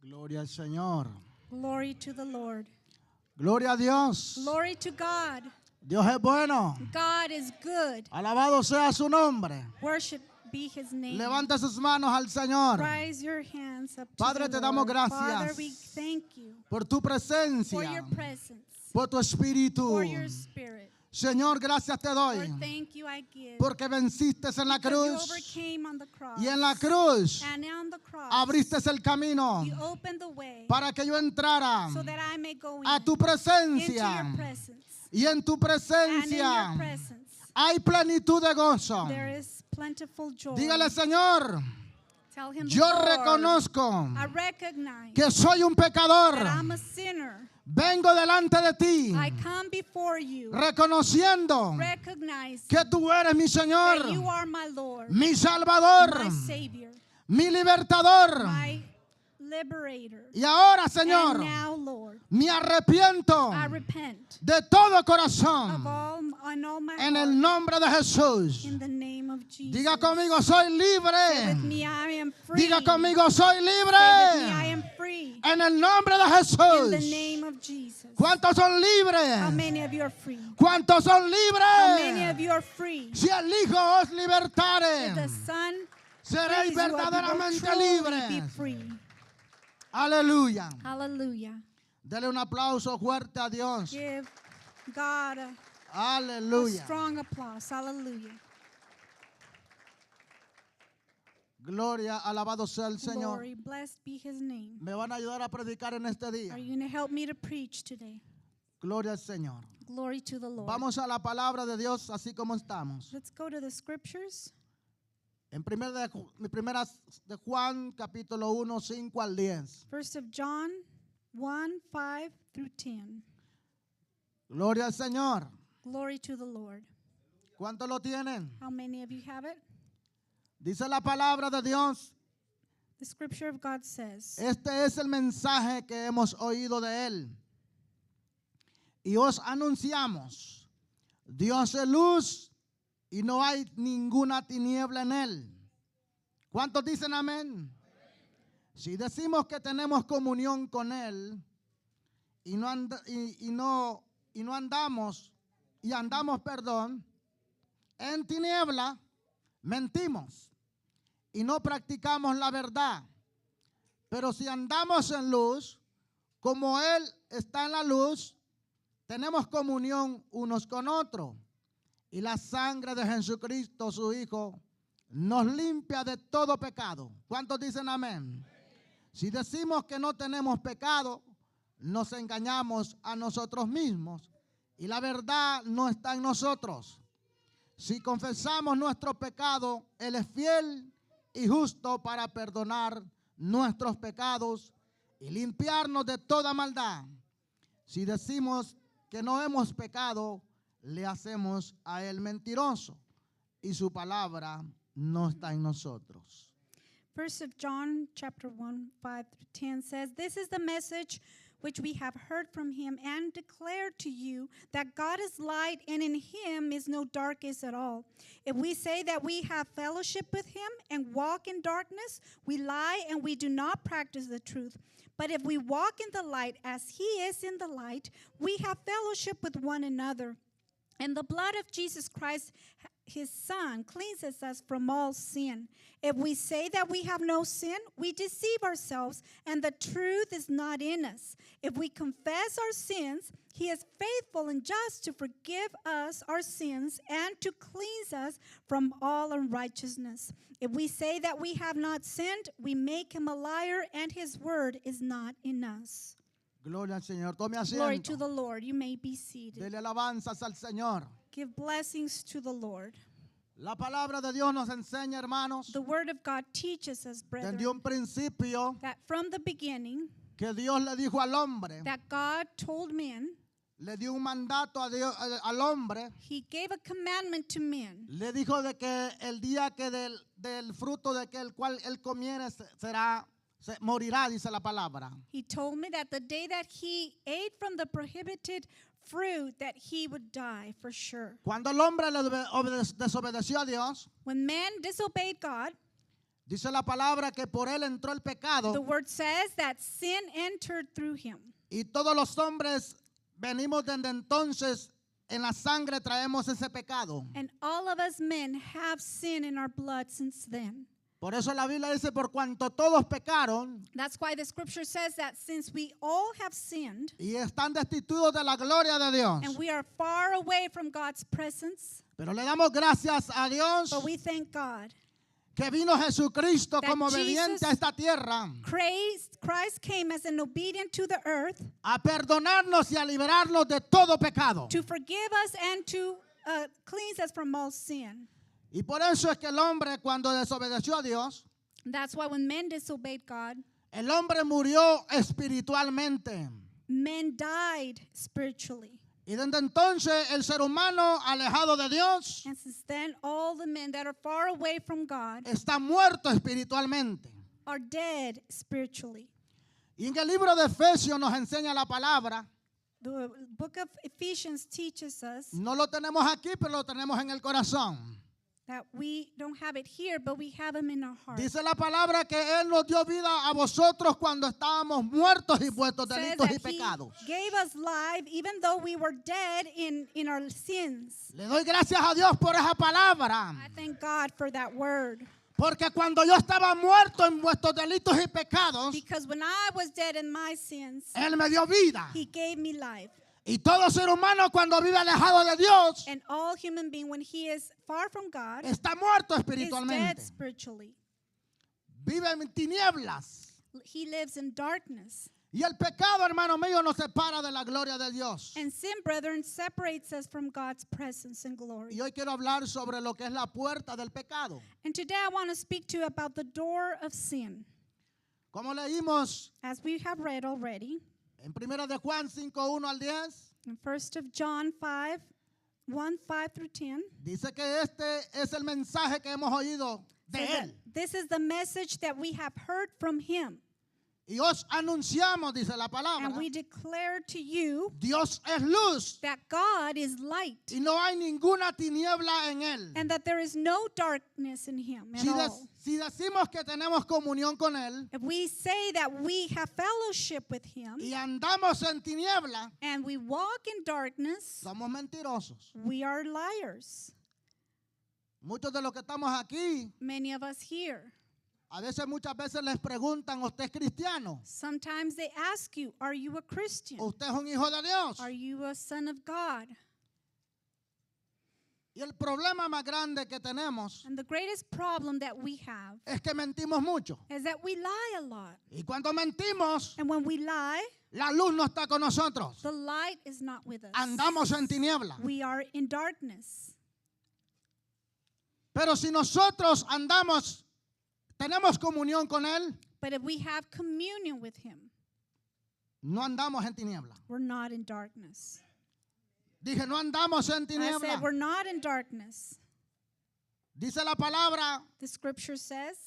Gloria al Señor. Glory to the Lord. Gloria a Dios. Glory to God. Dios es bueno. God is good. Alabado sea su nombre. Worship be his name. Levanta sus manos al Señor. Rise your hands up to Padre, the te damos Lord. gracias Father, we thank you por tu for presencia, your presence, por tu espíritu. for your spirit. Señor, gracias te doy Lord, thank you I give. porque venciste en la Because you cruz overcame on the cross. y en la cruz And on the cross, abriste el camino you opened the way para que yo entrara so that I may go a tu into presencia. your presence. Y en tu And in your presencia presence, hay plenitud de gozo. there is plentiful joy. Dígale, Señor, Tell him, yo Lord, reconozco I recognize que soy un pecador. that I'm a sinner. Vengo delante de ti, I come before you, reconociendo recognize que tú eres mi that you Señor, are my Lord, mi Salvador, my Savior, mi Libertador. my Liberator. Y ahora, And Señor, now, Lord, me arrepiento I repent de todo of corazón all my en el heart nombre de Jesús. in the name of Jesus. Diga conmigo, soy Say libre. with me, I am free. Diga conmigo, soy Say with me, I libre. am free En el nombre de in the Jesús. name of Jesus. ¿Cuántos son How libres? many of you are free? ¿Cuántos son How many of libres? you are free? Si el Hijo os If the libertare, Son seréis frees you up, you will verdaderamente truly be libres. free. Aleluya. Hallelujah. Dele un aplauso fuerte a Dios. Give God a Aleluya. strong applause. Hallelujah. Gloria, alabado sea el Señor. Glory, blessed be his name. Me van a ayudar a predicar en este día. Are you going to help me to preach today? Gloria al Señor. Glory to the Lord. Vamos a la palabra de Dios así como estamos. Let's go to the scriptures. En primera de Juan, capítulo 1, 5 al 10. First of John 1, 5 through 10. Gloria al Señor. Glory to the Lord. ¿Cuántos lo tienen? How many of you have it? Dice la palabra de Dios. The scripture of God says, Este es el mensaje que hemos oído de Él. Y os anunciamos, Dios es luz y no hay ninguna tiniebla en Él. ¿Cuántos dicen amén? Si decimos que tenemos comunión con Él y no andamos, en tiniebla, mentimos y no practicamos la verdad. Pero si andamos en luz, como Él está en la luz, tenemos comunión unos con otros. Y la sangre de Jesucristo, su Hijo, nos limpia de todo pecado. ¿Cuántos dicen amén? Si decimos que no tenemos pecado, nos engañamos a nosotros mismos y la verdad no está en nosotros. Si confesamos nuestro pecado, Él es fiel y justo para perdonar nuestros pecados y limpiarnos de toda maldad. Si decimos que no hemos pecado, le hacemos a Él mentiroso y su palabra no está en nosotros. First of John chapter 1, 5 through 10 says, this is the message which we have heard from him and declare to you, that God is light and in him is no darkness at all. If we say that we have fellowship with him and walk in darkness, we lie and we do not practice the truth. But if we walk in the light as he is in the light, we have fellowship with one another. And the blood of Jesus Christ, his Son, cleanses us from all sin. If we say that we have no sin, we deceive ourselves, and the truth is not in us. If we confess our sins, he is faithful and just to forgive us our sins and to cleanse us from all unrighteousness. If we say that we have not sinned, we make him a liar, and his word is not in us. Gloria al Señor. Tome Glory to asiento. the Lord. You may be seated. Dele alabanzas al Señor. Give blessings to the Lord. La palabra de Dios nos enseña, hermanos, The word of God teaches us, brethren, desde un principio that from the beginning, que Dios le dijo al hombre, that God told men, le dio un mandato a Dios, al hombre, he gave a commandment to men, le dijo de que el día que del fruto de que el cual él comiere morirá, dice la palabra. He told me that the day that he ate from the prohibited fruit, that he would die for sure. Cuando el hombre desobedeció a Dios, When man disobeyed God, Dice la palabra que por él entró el pecado The word says that sin entered through him. y todos los hombres venimos desde entonces, en la sangre traemos ese pecado. And all of us men have sin in our blood since then. Por eso la Biblia dice, por cuanto todos pecaron That's why the scripture says that since we all have sinned y están destituidos de la gloria de Dios. and we are far away from God's presence, Pero le damos gracias a Dios but we thank God. que vino Jesucristo That como Jesus obediente a esta tierra Christ came as an obedient to the earth a perdonarnos y a liberarnos de todo pecado. to forgive us and to cleanse us from all sin. Y por eso es que el hombre, cuando desobedeció a Dios, That's why when men disobeyed God, el hombre murió espiritualmente. men died spiritually. Y desde entonces el ser humano alejado de Dios And since then, all the men that are far away from God está muerto espiritualmente. are dead spiritually. Y en el libro de Efesios nos enseña la palabra. The book of Ephesians teaches us No lo tenemos aquí, pero lo tenemos en el corazón. that we don't have it here, but we have them in our heart. Dice la palabra que Él nos dio vida a vosotros cuando estábamos muertos y puestos Says delitos y that he pecados. gave us life even though we were dead in our sins. Le doy gracias a Dios por esa palabra. I thank God for that word. Porque cuando yo estaba muerto en vuestros delitos y pecados, Because when I was dead in my sins, Él me dio vida. he gave me life. Y todo ser humano cuando vive alejado de Dios And all human being, when he is far from God, está muerto is dead espiritualmente. spiritually. Vive en tinieblas. He lives in darkness. Y el pecado, hermano mío, nos separa de la gloria de Dios. And sin, brethren, separates us from God's presence and glory. Y hoy quiero hablar sobre lo que es la puerta del pecado. And today I want to speak to you about the door of sin. Como leímos As we have read already, en 1 de Juan 5:1 al 10, in 1 of John 5, 1, 5 through 10, dice que este es el mensaje que hemos oído de says that Él. this is the message that we have heard from him. Y os anunciamos, dice la palabra, And we declare to you Dios es luz that God is light y no hay ninguna tiniebla en Él. and that there is no darkness in him at all. Si decimos que tenemos comunión con Él If we say that we have fellowship with him y andamos en tiniebla, and we walk in darkness, somos mentirosos. we are liars. Muchos de los que estamos aquí, Many of us here. muchas veces les preguntan, ¿usted es cristiano? Sometimes they ask you, are you a Christian? ¿Usted es un hijo de Dios? Are you a son of God? Y el problema más grande que tenemos And the greatest problem that we have es que mentimos mucho. is that we lie a lot. Y cuando mentimos, And when we lie, la luz no está con nosotros. the light is not with us. Andamos en tiniebla. We are in darkness. Pero si nosotros tenemos comunión con Él, But if we have communion with him, no andamos en tiniebla. we're not in darkness. Dije, no andamos en I tiniebla. said we're not in darkness. Dice la palabra, The scripture says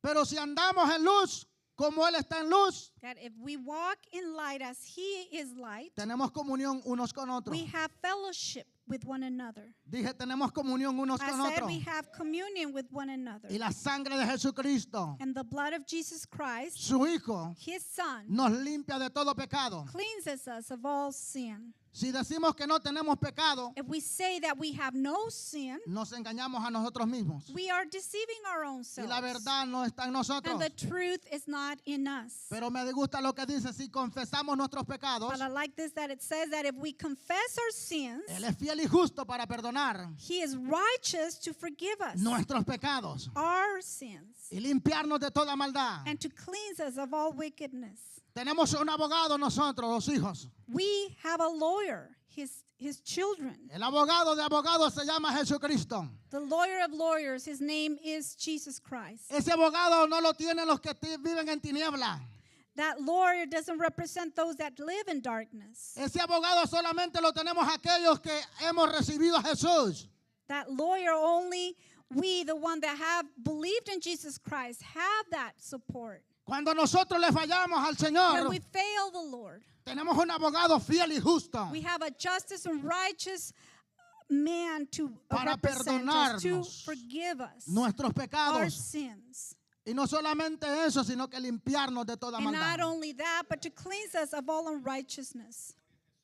pero si andamos en luz, como Él está en luz, that if we walk in light as he is light, tenemos comunión unos con otros. we have fellowship with one another. Dije, tenemos comunión unos I con said otros. we have communion with one another. Y la sangre de Jesucristo, And the blood of Jesus Christ, su Hijo, his son, nos limpia de todo pecado. cleanses us of all sin. Si decimos que no tenemos pecado, If we say that we have no sin, nos engañamos a nosotros mismos. we are deceiving our own Y selves. la verdad no está en nosotros. And the truth is not in us. Pero me gusta lo que dice, si confesamos nuestros pecados, But I like this that it says that if we confess our sins, Él es fiel y justo para perdonar he is righteous to forgive us nuestros pecados our sins y limpiarnos de toda maldad. and to cleanse us of all wickedness. Tenemos un abogado nosotros, los hijos. We have a lawyer, his children. El abogado de abogados se llama Jesucristo. The lawyer of lawyers, his name is Jesus Christ. Ese abogado no lo tienen los que viven en tiniebla. That lawyer doesn't represent those that live in darkness. Ese abogado solamente lo tenemos aquellos que hemos recibido a Jesús. That lawyer only we, the one that have believed in Jesus Christ, have that support. Cuando nosotros le fallamos al When Señor, we fail the Lord, tenemos un abogado fiel y justo. we have a justice and righteous man to para represent us, to perdonarnos forgive us nuestros our pecados. sins. Y no solamente eso, sino que limpiarnos de toda And not maldad. only that, but to cleanse us of all unrighteousness.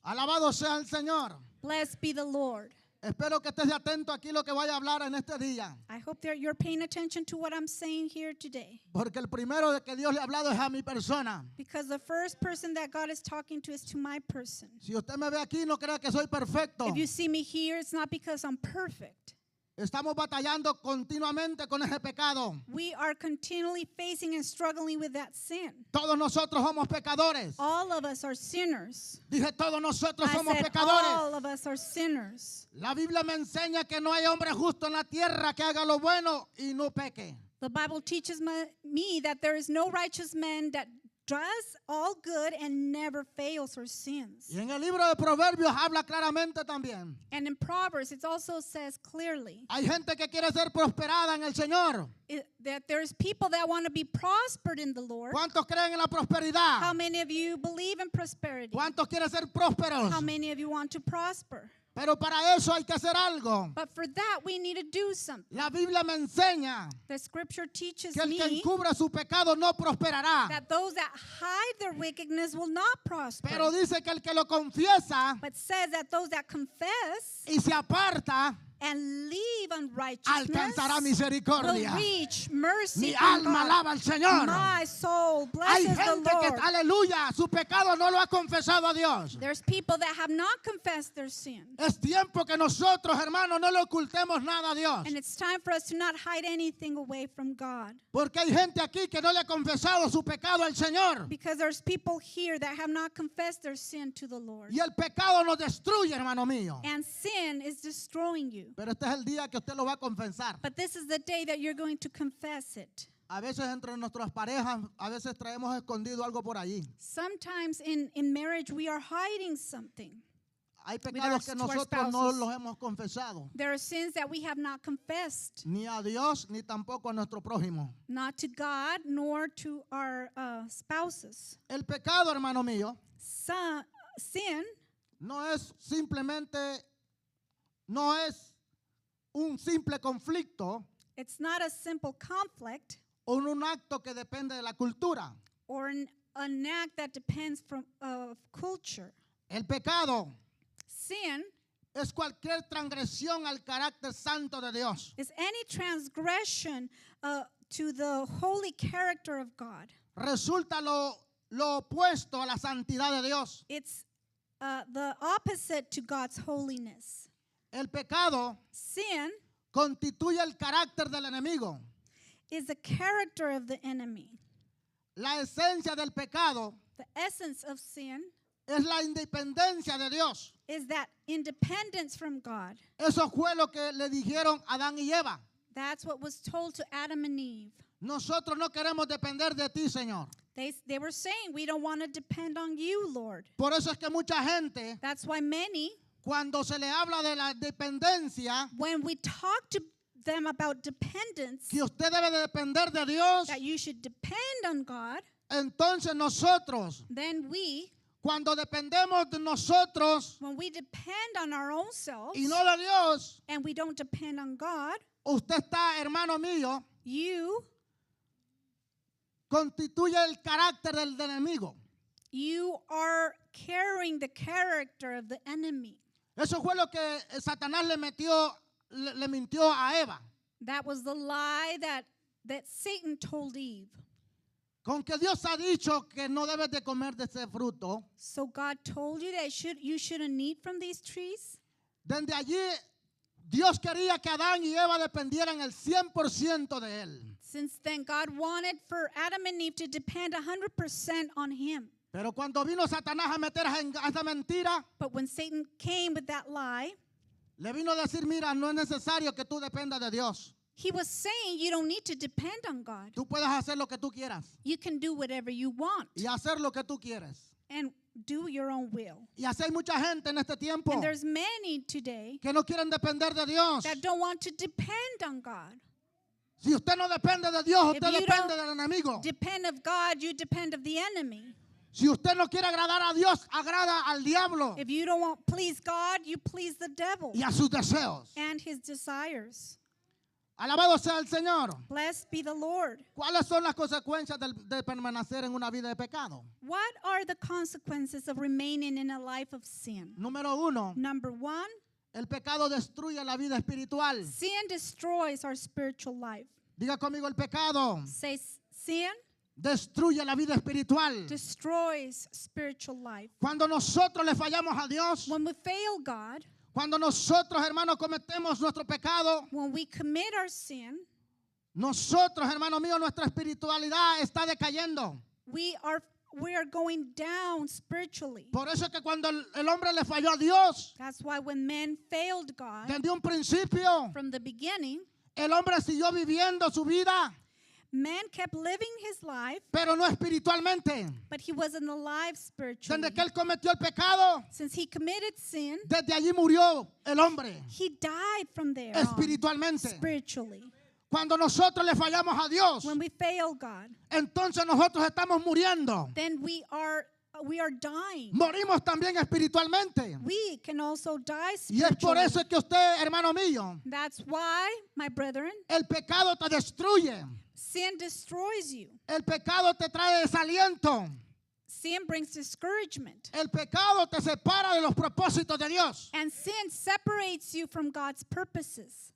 Alabado sea el Señor. Blessed be the Lord. Espero que estés atento aquí lo que voy a hablar en este día. I hope that you're paying attention to what I'm saying here today. Porque el primero de que Dios le ha hablado es a mi persona. Because the first person that God is talking to is to my person. Si usted me ve aquí, no crea que soy perfecto. If you see me here, it's not because I'm perfect. Estamos batallando continuamente con ese pecado. We are continually facing and struggling with that sin. Todos nosotros somos pecadores. All of us are sinners. Dije, todos nosotros I somos said pecadores. all of us are sinners. La Biblia me enseña que no hay hombre justo en la tierra que haga lo bueno y no peque. The Bible teaches me that there is no righteous man that does all good and never fails or sins. Y en el libro de Proverbios habla claramente también. And in Proverbs, it also says clearly Hay gente que quiere ser prosperada en el Señor. that there's people that want to be prospered in the Lord. ¿Cuántos creen en la How prosperidad? many of you believe in prosperity? ¿Cuántos quieren ser prósperos? How many of you want to prosper? Pero para eso hay que hacer algo. But for that, we need to do something. La Biblia me enseña The scripture teaches que el que me encubre su pecado no prosperará. that those that hide their wickedness will not prosper. Pero dice que el que lo confiesa But says that those that confess y se aparta and leave unrighteousness alcanzará will misericordia. reach mercy Mi from alma God. alaba al Señor. My soul Hay blesses the gente que, Lord. aleluya, su pecado no lo ha confesado a Dios. There's people that have not confessed their sin. Es tiempo que nosotros, hermanos, no le ocultemos nada a Dios. And it's time for us to not hide anything away from God. Porque hay gente aquí que no le ha confesado su pecado al Señor. Because there's people here that have not confessed their sin to the Lord. Y el pecado nos destruye, hermano mío. And sin is destroying you. Pero este es el día que usted lo va a confesar. But this is the day that you're going to confess it. A veces entre nuestras parejas, a veces traemos escondido algo por allí. Sometimes in marriage we are hiding something. Hay pecados que to our nosotros no spouses. los hemos confesado. There are sins that we have not confessed, Ni a Dios, ni tampoco a nuestro prójimo. not to God nor to our spouses. El pecado, hermano mío, Sin no es simplemente, no es un simple conflicto it's not a simple conflict o un acto que depende de la cultura. or an act that depends from culture. El pecado Sin es cualquier transgresión al carácter santo de Dios. is any transgression to the holy character of God. Resulta lo opuesto a la santidad de Dios. It's the opposite to God's holiness. El pecado Sin constituye el carácter del enemigo. is the character of the enemy. La esencia del pecado The essence of sin es la independencia de Dios. is that independence from God. Eso fue lo que le dijeron a Adán y Eva. That's what was told to Adam and Eve. Nosotros no queremos depender de ti, Señor. They were saying, we don't want to depend on you, Lord. Por eso es que mucha gente, That's why many, cuando se le habla de la dependencia, when we talk to them about dependence, que usted debe de depender de Dios, that you should depend on God, entonces nosotros, then we, cuando dependemos de nosotros when we depend on our own selves y no de Dios, and we don't depend on God, usted está, hermano mío, you constituye el carácter del enemigo. are carrying the character of the enemy. Eso fue lo que Satanás le mintió a Eva. That was the lie that Satan told Eve. Con que Dios ha dicho que no debes de comer de ese fruto. So God told you that you shouldn't eat from these trees? Desde allí, Dios quería que Adán y Eva dependieran el 100% de Él. Since then, God wanted for Adam and Eve to depend 100% on Him. Pero cuando vino Satanás a meter esa mentira, But when Satan came with that lie, le vino a decir, mira, no es necesario que tú dependas de Dios. he was saying you don't need to depend on God. Tú puedes hacer lo que tú quieras You can do whatever you want y hacer lo que tú quieres. and do your own will. Y así hay mucha gente en este tiempo And there's many today que no quieren depender de Dios. that don't want to depend on God. Si usted no depende de Dios, If usted you depende don't del enemigo. Depend of God, you depend of the enemy. Si usted no quiere agradar a Dios, agrada al diablo If you don't want please God, you please the devil y a sus deseos. and his desires. Alabado sea el Señor. Blessed be the Lord. ¿Cuáles son las consecuencias de permanecer en una vida de pecado? What are the consequences of remaining in a life of sin? Número 1, Number one, el pecado destruye la vida espiritual. sin destroys our spiritual life. Diga conmigo, el pecado Say sin destruye la vida espiritual. destroys spiritual life. Cuando nosotros le fallamos a Dios, When we fail God, cuando nosotros, hermanos, cometemos nuestro pecado, when we commit our sin, nosotros, hermano mío, nuestra espiritualidad está decayendo. we are going down spiritually. Por eso es que cuando el hombre le falló a Dios, That's why when men failed God desde un principio, from the beginning, el hombre siguió viviendo su vida, man kept living his life, pero no espiritualmente. but he wasn't alive spiritually. Desde que él cometió el pecado, Since he committed sin, desde allí murió el hombre he died from there on, espiritualmente. spiritually. Cuando nosotros le fallamos a Dios, When we fail God, entonces nosotros estamos muriendo. then we are dying. Morimos también espiritualmente. We can also die Y es por spiritually. eso que usted, hermano mío, That's why, my brethren, el pecado te destruye. sin destroys you. El pecado te trae desaliento. Sin brings discouragement. El pecado te separa de los propósitos de Dios. And sin separates you from God's purposes.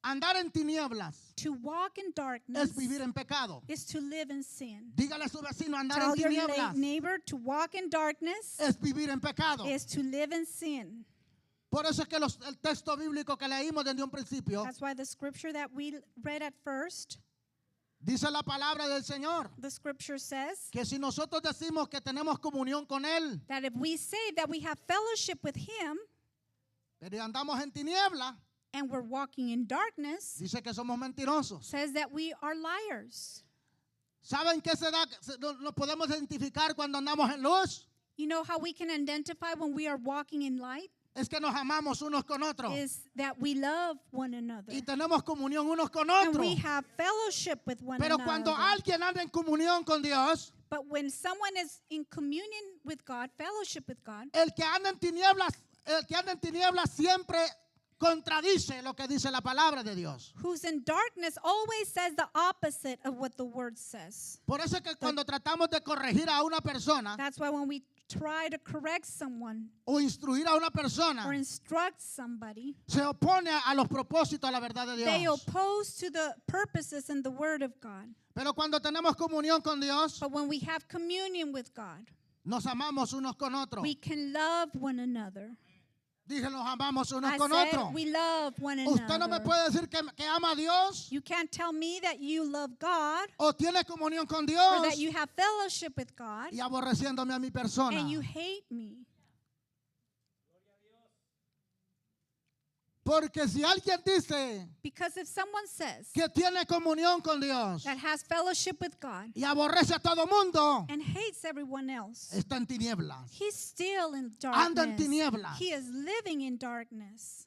Andar en tinieblas To walk in darkness es vivir en pecado. is to live in sin. Dígale a su vecino, andar en Tell your tinieblas neighbor to walk in darkness es vivir en pecado. is to live in sin. Por eso es que el texto bíblico que leímos desde un principio, That's why the scripture that we read at first, dice la palabra del Señor, the scripture says que si nosotros decimos que tenemos comunión con Él, that if we say that we have fellowship with him pero andamos en tinieblas, and we're walking in darkness, dice que somos mentirosos. says that we are liars. ¿Saben qué nos podemos identificar cuando andamos en luz? You know how we can identify when we are walking in light? Es que nos amamos unos con otros Is that we love one another. y tenemos comunión unos con And we otros. have fellowship with one Pero another. cuando alguien anda en comunión con Dios, But when someone is in communion with God, fellowship with God, el que anda en tinieblas siempre contradice lo que dice la palabra de Dios. who's in darkness always says the opposite of what the word says. Por eso es que cuando tratamos de corregir a una persona That's why when we try to correct someone o instruir a una or persona, instruct somebody, se opone a los propósitos de la verdad de they Dios. oppose to the purposes and the word of God. Pero cuando tenemos comunión con Dios, But when we have communion with God, nos amamos unos con otros. we can love one another. Dije, nos amamos unos I con said otros. we love one Usted no me another. puede decir que ama a Dios You can't tell me that you love God o tiene comunión con or Dios that you have fellowship with God y aborreciéndome a mi persona. and you hate me. Porque si alguien dice Because if someone says que tiene comunión con Dios that has fellowship with God y aborrece a todo mundo, and hates everyone else, está en tinieblas. he's still in Anda en darkness. tinieblas. He is living in darkness.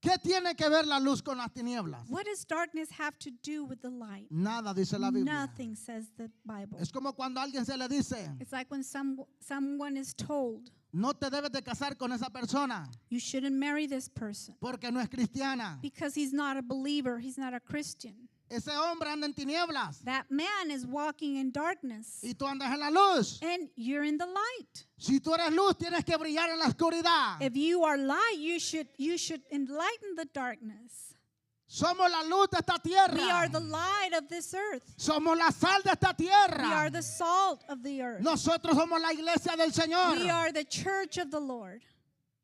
¿Qué tiene que ver la luz con las tinieblas? What does darkness have to do with the light? Nada, dice la Biblia. Nothing, says the Bible. Es como cuando a alguien se le dice, It's like when someone is told, no te debes de casar con esa persona you shouldn't marry this person porque no es cristiana. because he's not a believer, he's not a Christian. Ese hombre anda en tinieblas That man is walking in darkness y tú andas en la luz. and you're in the light. Si tú eres luz, tienes que brillar en la oscuridad. If you are light, you should enlighten the darkness. Somos la luz de esta We tierra. are the light of this earth. Somos la sal de esta We are tierra. the salt of the earth. Nosotros somos la iglesia del Señor. We are the church of the Lord.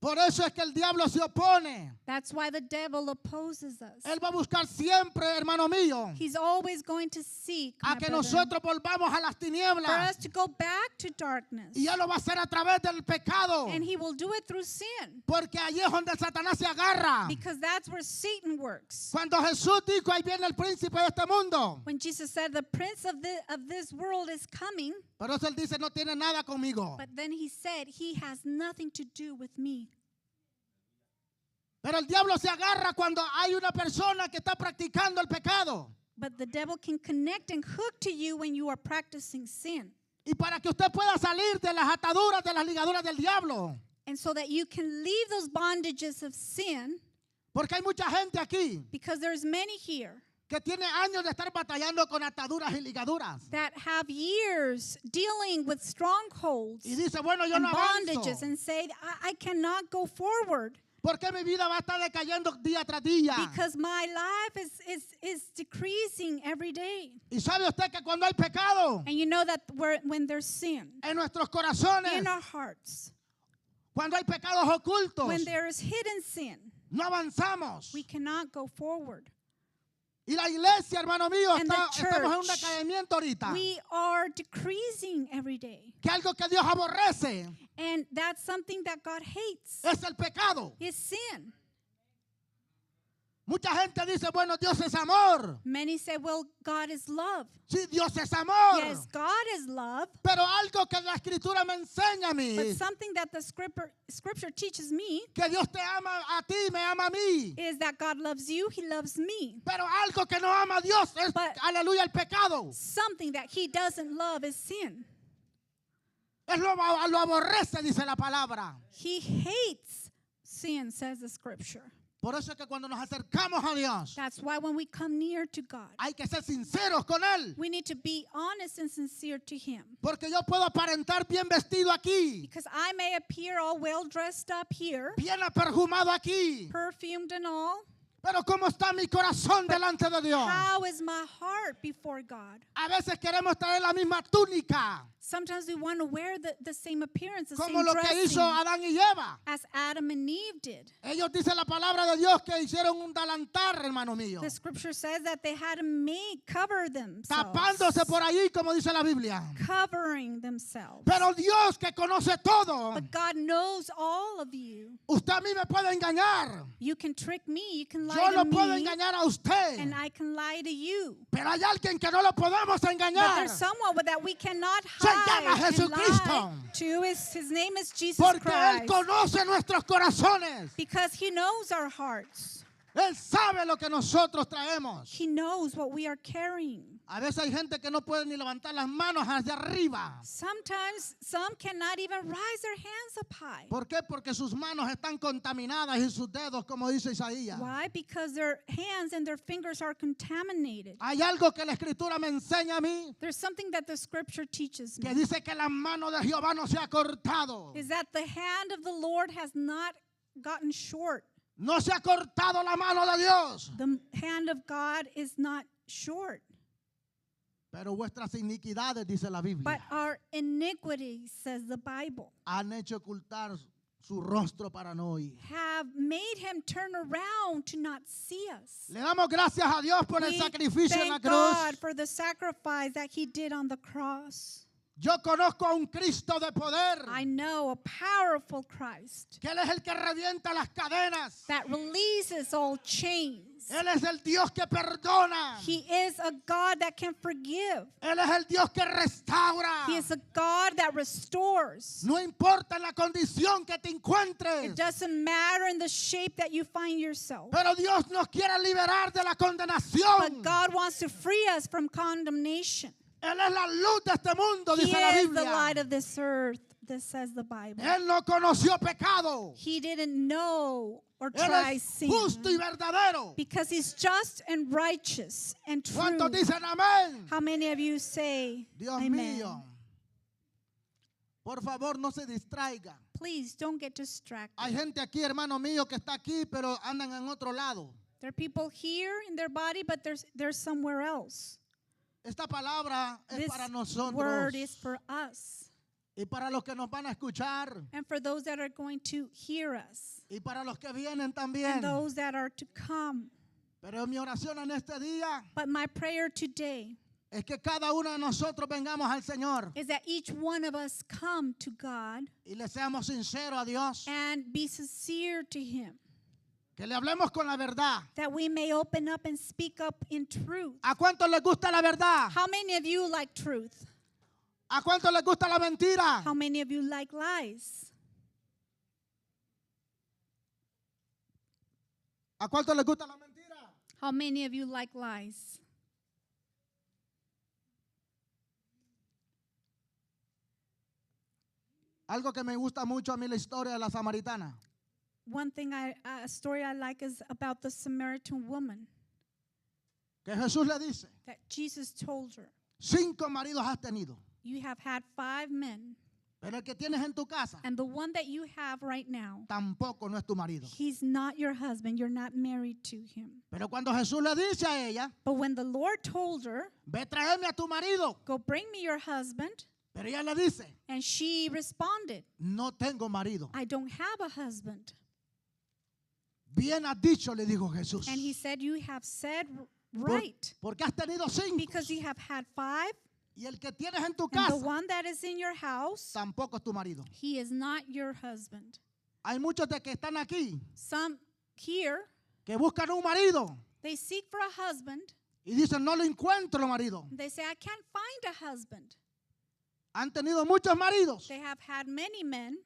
Por eso es que el diablo se opone. That's why the devil opposes us. Él va a buscar siempre, hermano mío, He's always going to seek a my que brethren, nosotros volvamos a las for tinieblas. us to go back to darkness. Y él lo va a hacer a través del pecado. And he will do it through sin Porque allí es donde Satanás se agarra. because that's where Satan works. Cuando Jesús dijo, ahí viene el príncipe de este mundo. When Jesus said the prince of this world is coming, Pero eso él dice, no tiene nada conmigo. but then he said he has nothing to do with me. Pero el diablo se agarra cuando hay una persona que está practicando el pecado. But the devil can connect and hook to you when you are practicing sin. Y para que usted pueda salir de las ataduras, de las ligaduras del diablo. And so that you can leave those bondages of sin, Porque hay mucha gente aquí because there's many here que tiene años de estar batallando con ataduras y ligaduras. that have years dealing with strongholds Y dice, bueno, yo and no bondages avanzo. and say, I cannot go forward Porque mi vida va a estar decayendo día tras día. because my life is decreasing every day. Y sabe usted que cuando hay pecado And you know that when there's sin en nuestros corazones, in our hearts, cuando hay pecados ocultos, when there is hidden sin, no avanzamos. we cannot go forward. Y la iglesia, hermano mío, And the estamos en un church, decaimiento ahorita. We are decreasing every day. Que algo que Dios aborrece And that's something that God hates, es el pecado. is sin. Mucha gente dice, bueno, Dios es amor. Many say, well, God is love. Sí, Dios es amor. Yes, God is love. Pero algo que la escritura me enseña a mí, But something that the scripture teaches me que Dios te ama a ti, me ama a mí. is that God loves you, He loves me. Pero algo que no ama a Dios es, But- aleluya, el pecado. Something that He doesn't love is sin. Es lo aborrece, dice la palabra. He hates sin, says the scripture. Por eso es que cuando nos acercamos a Dios, That's why when we come near to God, hay que ser sinceros con Él. we need to be honest and sincere to Him. Porque yo puedo aparentar bien vestido aquí, Because I may appear all well dressed up here, bien aperjumado aquí. perfumed and all. Pero ¿cómo está mi corazón delante de Dios? How is my heart before God? A veces queremos traer la misma túnica, Sometimes we want to wear the same appearance, the como same lo que dressing hizo Adán y Eva. as Adam and Eve did. Ellos dicen la palabra de Dios que hicieron un delantar, hermano mío, The scripture says that they had to cover themselves, tapándose por allí, como dice la Biblia. covering themselves. Pero Dios que conoce todo, But God knows all of you. usted a mí me puede engañar. You can trick me, you can lie Yo to lo puedo me, engañar a usted. and I can lie to you. Pero hay alguien que no lo podemos But engañar. there's someone that we cannot Se llama hide and Jesucristo. lie to. His name is Jesus Porque Él Christ. conoce nuestros corazones. Because He knows our hearts. Él sabe lo que nosotros traemos. He knows what we are carrying. A veces hay gente que no puede ni levantar las manos hacia arriba. Sometimes some cannot even rise their hands up high. ¿Por qué? Porque sus manos están contaminadas y sus dedos, como dice Isaías. Why? Because their hands and their fingers are contaminated. Hay algo que la escritura me enseña a mí, There's something that the scripture teaches que me, dice que la mano de Jehová no se ha cortado. is that the hand of the Lord has not gotten short. No se ha cortado la mano de Dios. The hand of God is not short. Pero vuestras iniquidades, dice la Biblia, But our iniquities, says the Bible, han hecho ocultar su rostro para no oír. have made Him turn around to not see us. Le damos gracias a Dios por el We sacrificio en la thank God cruz. for the sacrifice that He did on the cross. Yo conozco a un Cristo de poder, I know a powerful Christ que Él es el que revienta las cadenas. that releases all chains. Él es el Dios que perdona. He is a God that can forgive. Él es el Dios que restaura. He is a God that restores. No importa la condición que te It encuentres. doesn't matter in the shape that you find yourself. Pero Dios nos quiere liberar de la But condenación. God wants to free us from condemnation. Él es la luz de este mundo, He dice la is the light Biblia. of this earth, this says the Bible. Él no conoció pecado. He didn't know or Él try es sin justo y verdadero. because He's just and righteous and true. ¿Cuántos dicen amén? How many of you say Dios amen? mío. Por favor, no se distraiga. Please don't get distracted. Hay gente aquí, hermano mío, que está aquí, pero andan en otro lado. There are people here in their body, but they're somewhere else. Esta palabra es This para nosotros word is for us y para los que nos van a escuchar and for those that are going to hear us y para los que vienen también. and those that are to come. Pero mi oración en este día But my prayer today es que cada uno de nosotros vengamos al Señor is that each one of us come to God y le seamos sinceros a Dios, and be sincere to Him, que le hablemos con la verdad. that we may open up and speak up in truth. ¿A cuántos les gusta la verdad? How many of you like truth? ¿A cuántos les gusta la mentira? How many of you like lies? ¿A cuántos les gusta la mentira? How many of you like lies? Algo que me gusta mucho a mí la historia de la samaritana. One thing a story I like is about the Samaritan woman Que Jesús le dice, that Jesus told her, 5 maridos has tenido, you have had 5 men, pero el que tienes en tu casa and the one that you have right now, tampoco no es tu marido. he's not your husband. You're not married to him. Pero cuando Jesús le dice a ella, But when the Lord told her, ve traerme a tu marido, go bring me your husband, pero ella le dice, and she responded, no tengo marido. I don't have a husband. Bien has dicho, le dijo Jesús. And he said, you have said right, Porque has tenido 5 because you have had 5, y el que tienes en tu and the casa one that is in your house, tampoco es tu marido. he is not your husband. Hay muchos de que están aquí Some here, que buscan un marido they seek for a husband. y dicen no lo encuentro marido. They say, I can't find a husband. Han tenido muchos maridos They have had many men,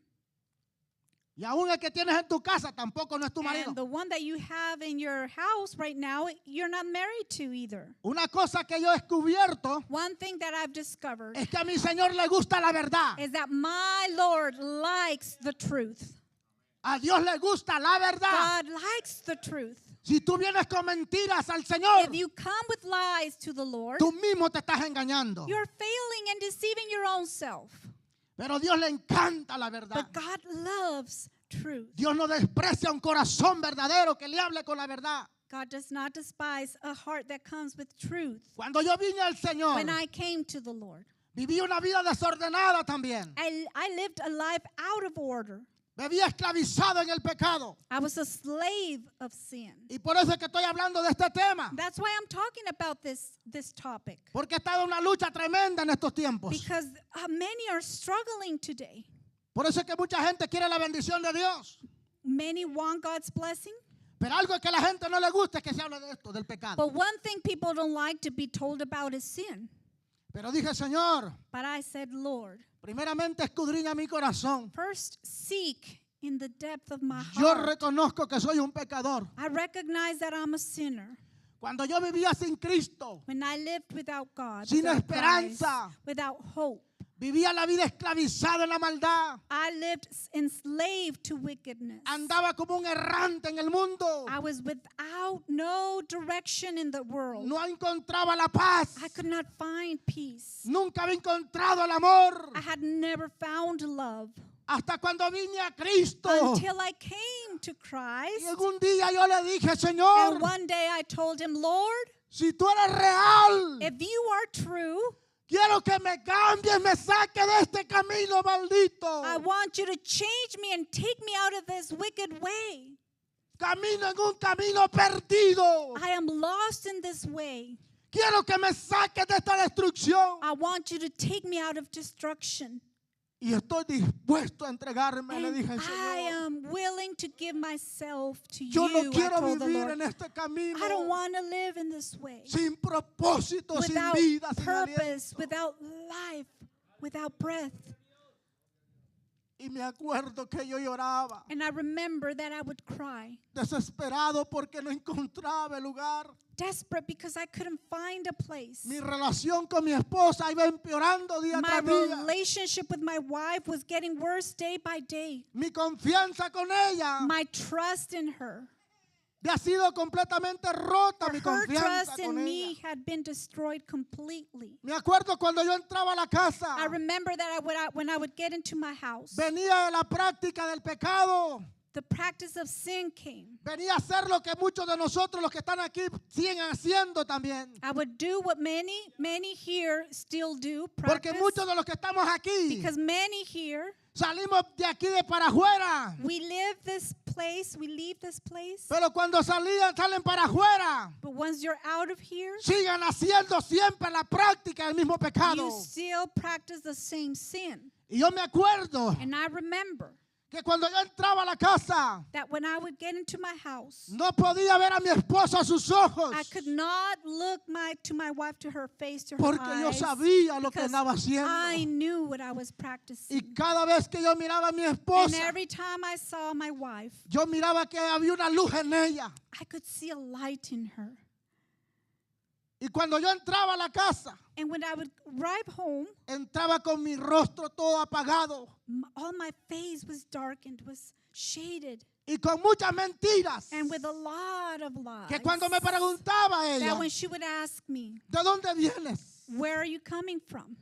y aún el que tienes en tu casa tampoco no es tu marido. and the one that you have in your house right now, you're not married to either. Una cosa que yo he descubierto One thing that I've discovered es que a mi Señor le gusta la verdad. is that my Lord likes the truth. A Dios le gusta la verdad. God likes the truth. Si tú vienes con mentiras al Señor, If you come with lies to the Lord, tú mismo te estás engañando. you're failing and deceiving your own self. Pero Dios le encanta la verdad. But God loves truth. Dios no desprecia un corazón verdadero que le hable con la verdad. God does not despise a heart that comes with truth. Cuando yo vine al Señor, When I came to the Lord, viví una vida desordenada también. I lived a life out of order. Me había esclavizado en el pecado. I was a slave of sin. Y por eso es que estoy hablando de este tema. That's why I'm talking about this topic. Porque ha estado una lucha tremenda en estos tiempos. Because many are struggling today. Por eso es que mucha gente quiere la bendición de Dios. Many want God's blessing. Pero algo que a la gente no le gusta es que se hable de esto, del pecado. But one thing people don't like to be told about is sin. Pero dije, Señor, But I said, Lord, primeramente escudriña mi corazón. first seek in the depth of my Yo heart. reconozco que soy un pecador. I recognize that I'm a sinner. Cuando yo vivía sin Cristo, When I lived without God, sin without esperanza, Christ, without hope, vivía la vida esclavizada en la maldad. I lived enslaved to wickedness. Andaba como un errante en el mundo. I was without no direction in the world. No encontraba la paz. I could not find peace. Nunca había encontrado el amor. I had never found love Hasta cuando vine a Cristo. until I came to Y Christ. algún día yo le dije, Señor, And one day I told him, Lord, si tú eres real, if you are true, quiero que me cambies, me saque de este camino maldito. I want you to change me and take me out of this wicked way. Camino en un camino perdido. I am lost in this way. Quiero que me saques de esta destrucción. I want you to take me out of destruction. Y estoy dispuesto a entregarme, le And dije al I Señor. am willing to give myself to Yo no you. I quiero told the vivir Lord. en este camino I don't want to live in this way. sin propósito, sin Without vida, sin purpose, aliento. without life, without breath. Y me acuerdo que yo lloraba, And I remember that I would cry, desesperado porque no encontraba el lugar. desperate because I couldn't find a place. Mi relación con mi esposa iba empeorando día My tras día. relationship with my wife was getting worse day by day. Mi confianza con ella My trust in her, había sido completamente rota. Mi her confianza trust con in me ella. had been destroyed completely. Me acuerdo cuando yo entraba a la casa, I remember that when I would get into my house, venía de la práctica del pecado. the practice of sin came. Venía a hacer lo que muchos de nosotros, los que están aquí, siguen haciendo también. I would do what many here still do, Porque practice, muchos de los que estamos aquí because many here, salimos de aquí de para afuera. we leave this place, Pero cuando salen para afuera, but once you're out of here, sigan haciendo siempre la práctica del mismo pecado. you still practice the same sin. Y yo me acuerdo And I remember que cuando yo entraba a la casa, that when I would get into my house, no podía ver a mi esposa a sus ojos. I could not look to my wife, to her face, to her Porque yo eyes, sabía lo que because andaba haciendo. I knew what I was practicing. Y cada vez que yo miraba a mi And esposa, every time I saw my wife, yo miraba que había una luz en ella. I could see a light in her. Y cuando yo entraba a la casa, And when I would arrive home, entraba con mi rostro todo apagado all my face was darkened, was shaded, y con muchas mentiras. and with a lot of lies. Que cuando me preguntaba ella, That when she would ask me, ¿de dónde vienes? where are you coming from?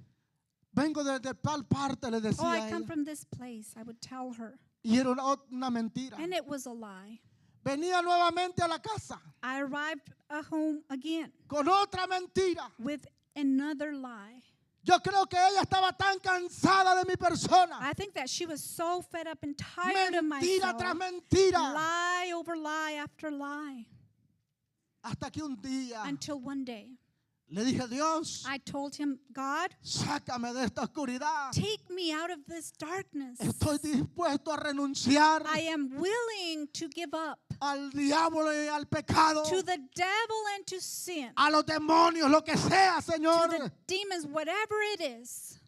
Vengo de tal parte, le Oh, decía I a come ella. from this place, I would tell her. Y era una mentira. And it was a lie. Venía nuevamente a la casa I arrived at home again con otra mentira. with another lie. Yo creo que ella estaba tan cansada de mi persona. I think that she was so fed up and tired of Mentira myself. tras mentira. Lie over lie after lie. Hasta que un día Until one day, le dije, Dios, I told him, God, sácame de esta oscuridad. take me out of this darkness. Estoy dispuesto a renunciar I am willing to give up al diablo y al pecado, to the devil and to sin, a los demonios, lo que sea, to Señor. the demons, whatever it is.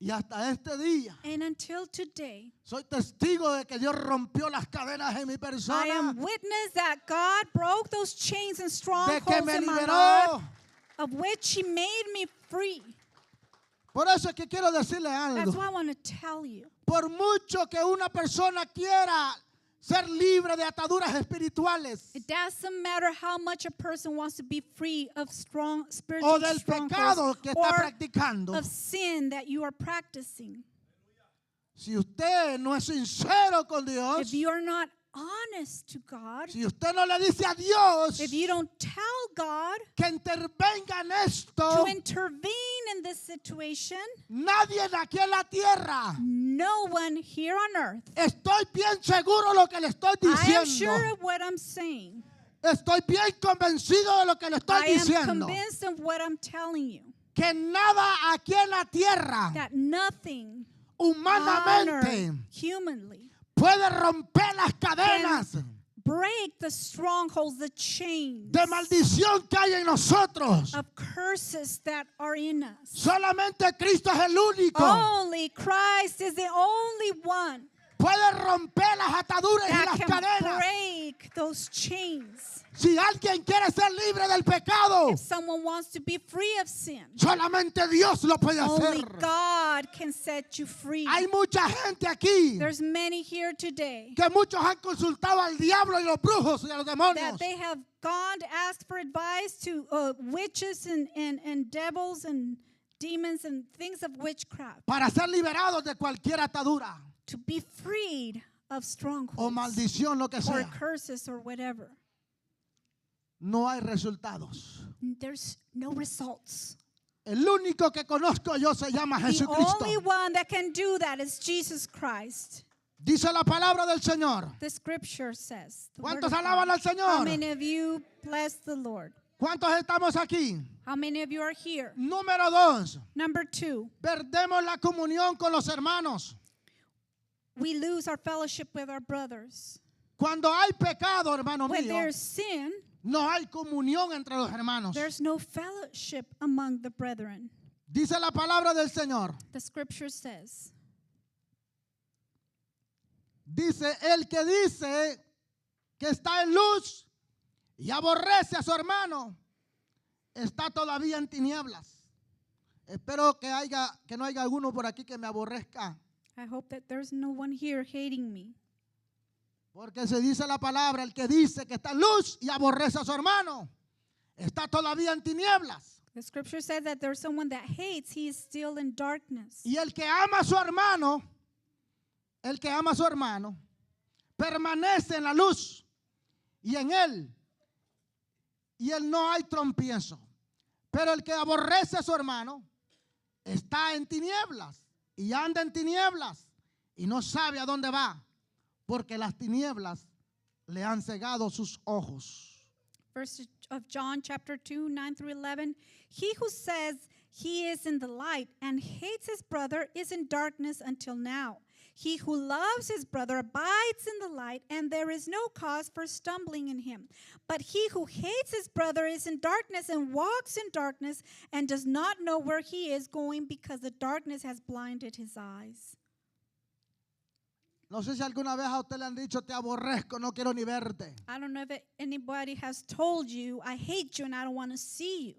Y hasta este día And until today, soy testigo de que Dios rompió las cadenas en mi I persona, am witness that God broke those chains and de que strongholds me in my life, liberó. of which He made me free. Por eso es que quiero decirle That's algo. why I want to tell you. Por mucho que una persona quiera ser libre de ataduras espirituales It doesn't matter how much a person wants to be free of strong spiritual o del pecado strongholds que está or practicando, of sin that you are practicing. si usted no es sincero con Dios, If you are not honest to God, si usted no le dice a Dios if you don't tell God que intervenga en to esto, intervene in this situation, nadie aquí en la tierra. no one here on earth. Estoy bien seguro de lo que le estoy I am diciendo. sure of what I'm saying. Estoy bien convencido de lo que le estoy I am diciendo. convinced of what I'm telling you. Que nada aquí en la tierra, That nothing on humanamente, earth, humanly, puede romper las cadenas break the strongholds, the chains de maldición que hay en nosotros. of curses that are in us. Solamente Cristo es el único. Only Christ is the only one Puede romper las ataduras y that las can cadenas. break those chains. Si alguien quiere ser libre del pecado, If someone wants to be free of sin, solamente Dios lo puede only hacer. God can set you free. Hay mucha gente aquí There's many here today que muchos han consultado al diablo y los brujos y a los demonios that they have gone to ask for advice to witches and devils and demons and things of witchcraft para ser liberados de cualquier atadura to be freed of o strongholds maldición, lo que or sea. curses or whatever. No hay resultados. There's no results. El único que conozco yo se llama The Jesucristo. only one that can do that is Jesus Christ. Dice la palabra del Señor. The scripture says. The word ¿Cuántos of alaban God. al How Señor? many of you bless the Lord? ¿Cuántos estamos aquí? How many of you are here? Número 2. Number 2, Perdemos la comunión con los hermanos. we lose our fellowship with our brothers. Cuando hay pecado, hermano When mío, there's sin, no hay comunión entre los hermanos. there's no fellowship among the brethren. Dice la palabra del Señor. The scripture says, Dice, el que dice que está en luz y aborrece a su hermano, está todavía en tinieblas. Espero que no haya alguno por aquí que me aborrezca. I hope that there's no one here hating me. Porque se dice la palabra, el que dice que está en luz y aborrece a su hermano, está todavía en tinieblas. The scripture says that there's someone that hates, he is still in darkness. Y el que ama a su hermano, permanece en la luz y en él no hay trompiezo. Pero el que aborrece a su hermano está en tinieblas y anda en tinieblas y no sabe a dónde va, porque las tinieblas le han cegado sus ojos. Verse of John chapter 2, 9 through 11. He who says he is in the light and hates his brother is in darkness until now. He who loves his brother abides in the light, and there is no cause for stumbling in him. But he who hates his brother is in darkness and walks in darkness and does not know where he is going because the darkness has blinded his eyes. No sé si alguna vez a usted le han dicho, te aborrezco, no quiero ni verte. I don't know if anybody has told you, I hate you and I don't want to see you.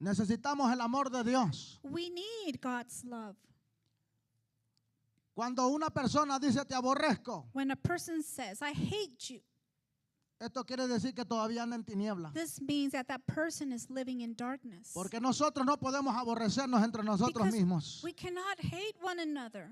Necesitamos el amor de Dios. We need God's love. Cuando una persona dice te aborrezco, When a person says, I hate you, esto quiere decir que todavía anda en tiniebla. this means that that person is living in darkness. Porque nosotros no podemos aborrecernos entre nosotros Because mismos. we cannot hate one another.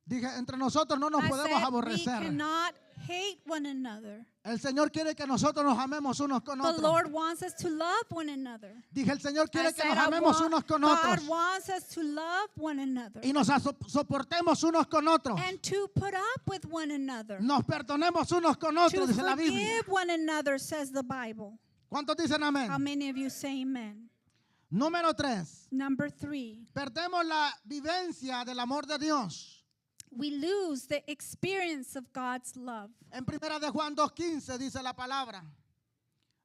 Dije, entre nosotros no nos I podemos said we aborrecer. cannot hate one another. El Señor quiere que nosotros nos amemos unos con The otros. Lord wants us to love one another. Dije, el Señor I quiere que said nos amemos unos con God otros. wants us to love one another Y nos soportemos unos con otros. and to put up with one another. Nos perdonemos unos con To otros, dice la Biblia. forgive one another, says the Bible. ¿Cuántos dicen How amén? many of you say amen? Número 3. Number 3, Perdemos la vivencia del amor de Dios. we lose the experience of God's love. En 1 de Juan 2:15 dice la palabra: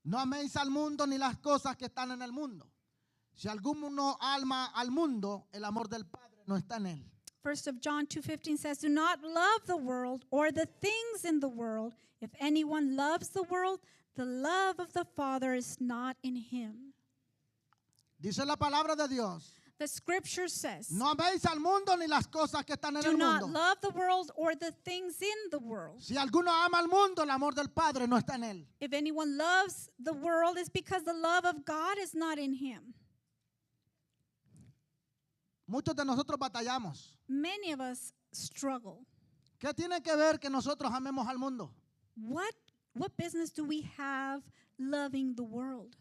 no améis al mundo ni las cosas que están en el mundo. Si alguno ama al mundo, el amor del Padre no está en él. 1 of John 2:15 says, do not love the world or the things in the world. If anyone loves the world, the love of the Father is not in him. Dice la palabra de Dios: The scripture says, no améis al mundo ni las cosas que están en do el not mundo. love the world or the things in the world. Si alguno ama al mundo, el amor del Padre no está en él. If anyone loves the world, it's because the love of God is not in him. Muchos de nosotros batallamos. Many of us struggle. ¿Qué tiene que ver que nosotros amemos al mundo? What business do we have loving the world?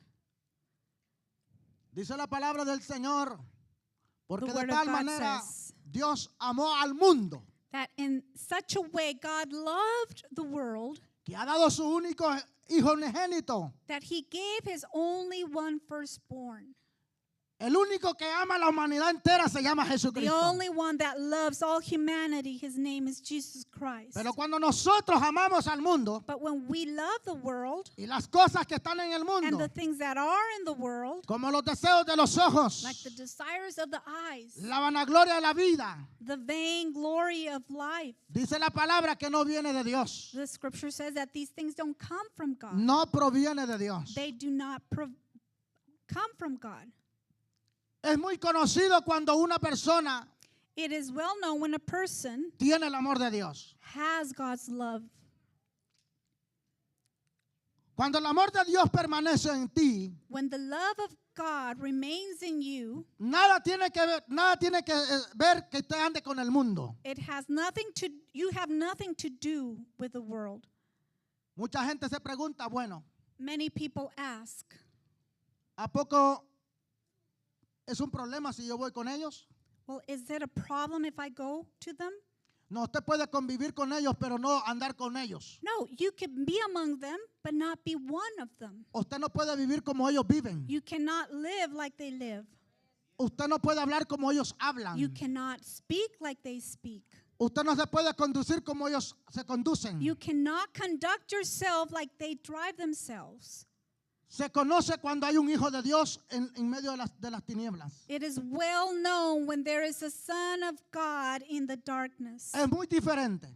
Dice la palabra del Señor, porque The de word of tal God manera says Dios amó al mundo that in such a way God loved the world que ha dado su único hijo unigénito. that he gave his only one firstborn. El único que ama a la humanidad entera se llama The Jesucristo. only one that loves all humanity, his name is Jesus Christ. Pero cuando nosotros amamos al mundo But when we love the world y las cosas que están en el and mundo, the things that are in the world, como los deseos de los ojos, like the desires of the eyes, la vanagloria de la vida, the vain glory of life, dice la palabra que no viene de Dios. the scripture says that these things don't come from God. No proviene de Dios. They do not come from God. Es muy conocido cuando una persona It is well known when a person tiene el amor de Dios. has God's love. Cuando el amor de Dios permanece en ti, When the love of God remains in you, nada tiene que ver que usted ande con el mundo. you have nothing to do with the world. Mucha gente se pregunta, bueno, Many people ask, ¿a poco es un problema si yo voy con ellos? well, is it a problem if I go to them? No, usted puede convivir con ellos, pero no andar con ellos. No, you can be among them, but not be one of them. Usted no puede vivir como ellos viven. You cannot live like they live. Usted no puede hablar como ellos hablan. You cannot speak like they speak. Usted no se puede conducir como ellos se conducen. You cannot conduct yourself like they drive themselves. Se conoce cuando hay un hijo de Dios en medio de las tinieblas. It is well known when there is a son of God in the darkness. Es muy diferente.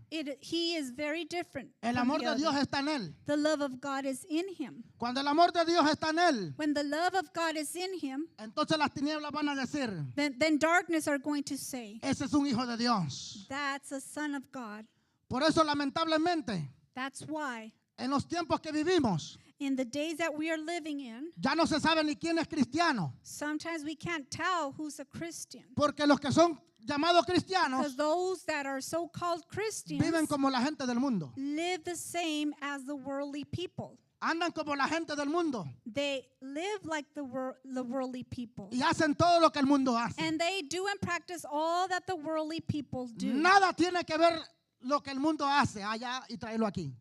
He is very different. El from amor the de Dios other. está en él. The love of God is in him. Cuando el amor de Dios está en él, When the love of God is in him, entonces las tinieblas van a decir, then darkness are going to say, ese es un hijo de Dios. that's a son of God. Por eso, lamentablemente, That's why en los tiempos que vivimos, in the days that we are living in, ya no se sabe ni quién es cristiano. sometimes we can't tell who's a Christian. Porque los que son llamados cristianos Because those that are so-called Christians viven como la gente del mundo. live the same as the worldly people. Andan como la gente del mundo. They live like the worldly people. Y hacen todo lo que el mundo hace. And they do and practice all that the worldly people do. Nada tiene que ver lo que el mundo hace allá y traerlo aquí.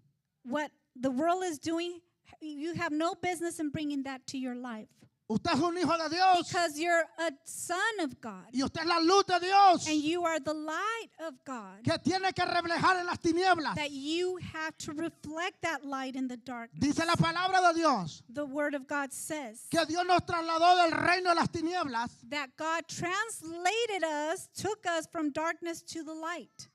What the world is doing, you have no business in bringing that to your life. Usted es un hijo de Dios. Because you're a son of God. Y usted es la luz de Dios. And you are the light of God. Que tiene que reflejar en las tinieblas. That you have to reflect that light in the darkness. Dice la palabra de Dios. The word of God says Que Dios nos trasladó del reino de las tinieblas. that God translated us, took us from darkness to the light,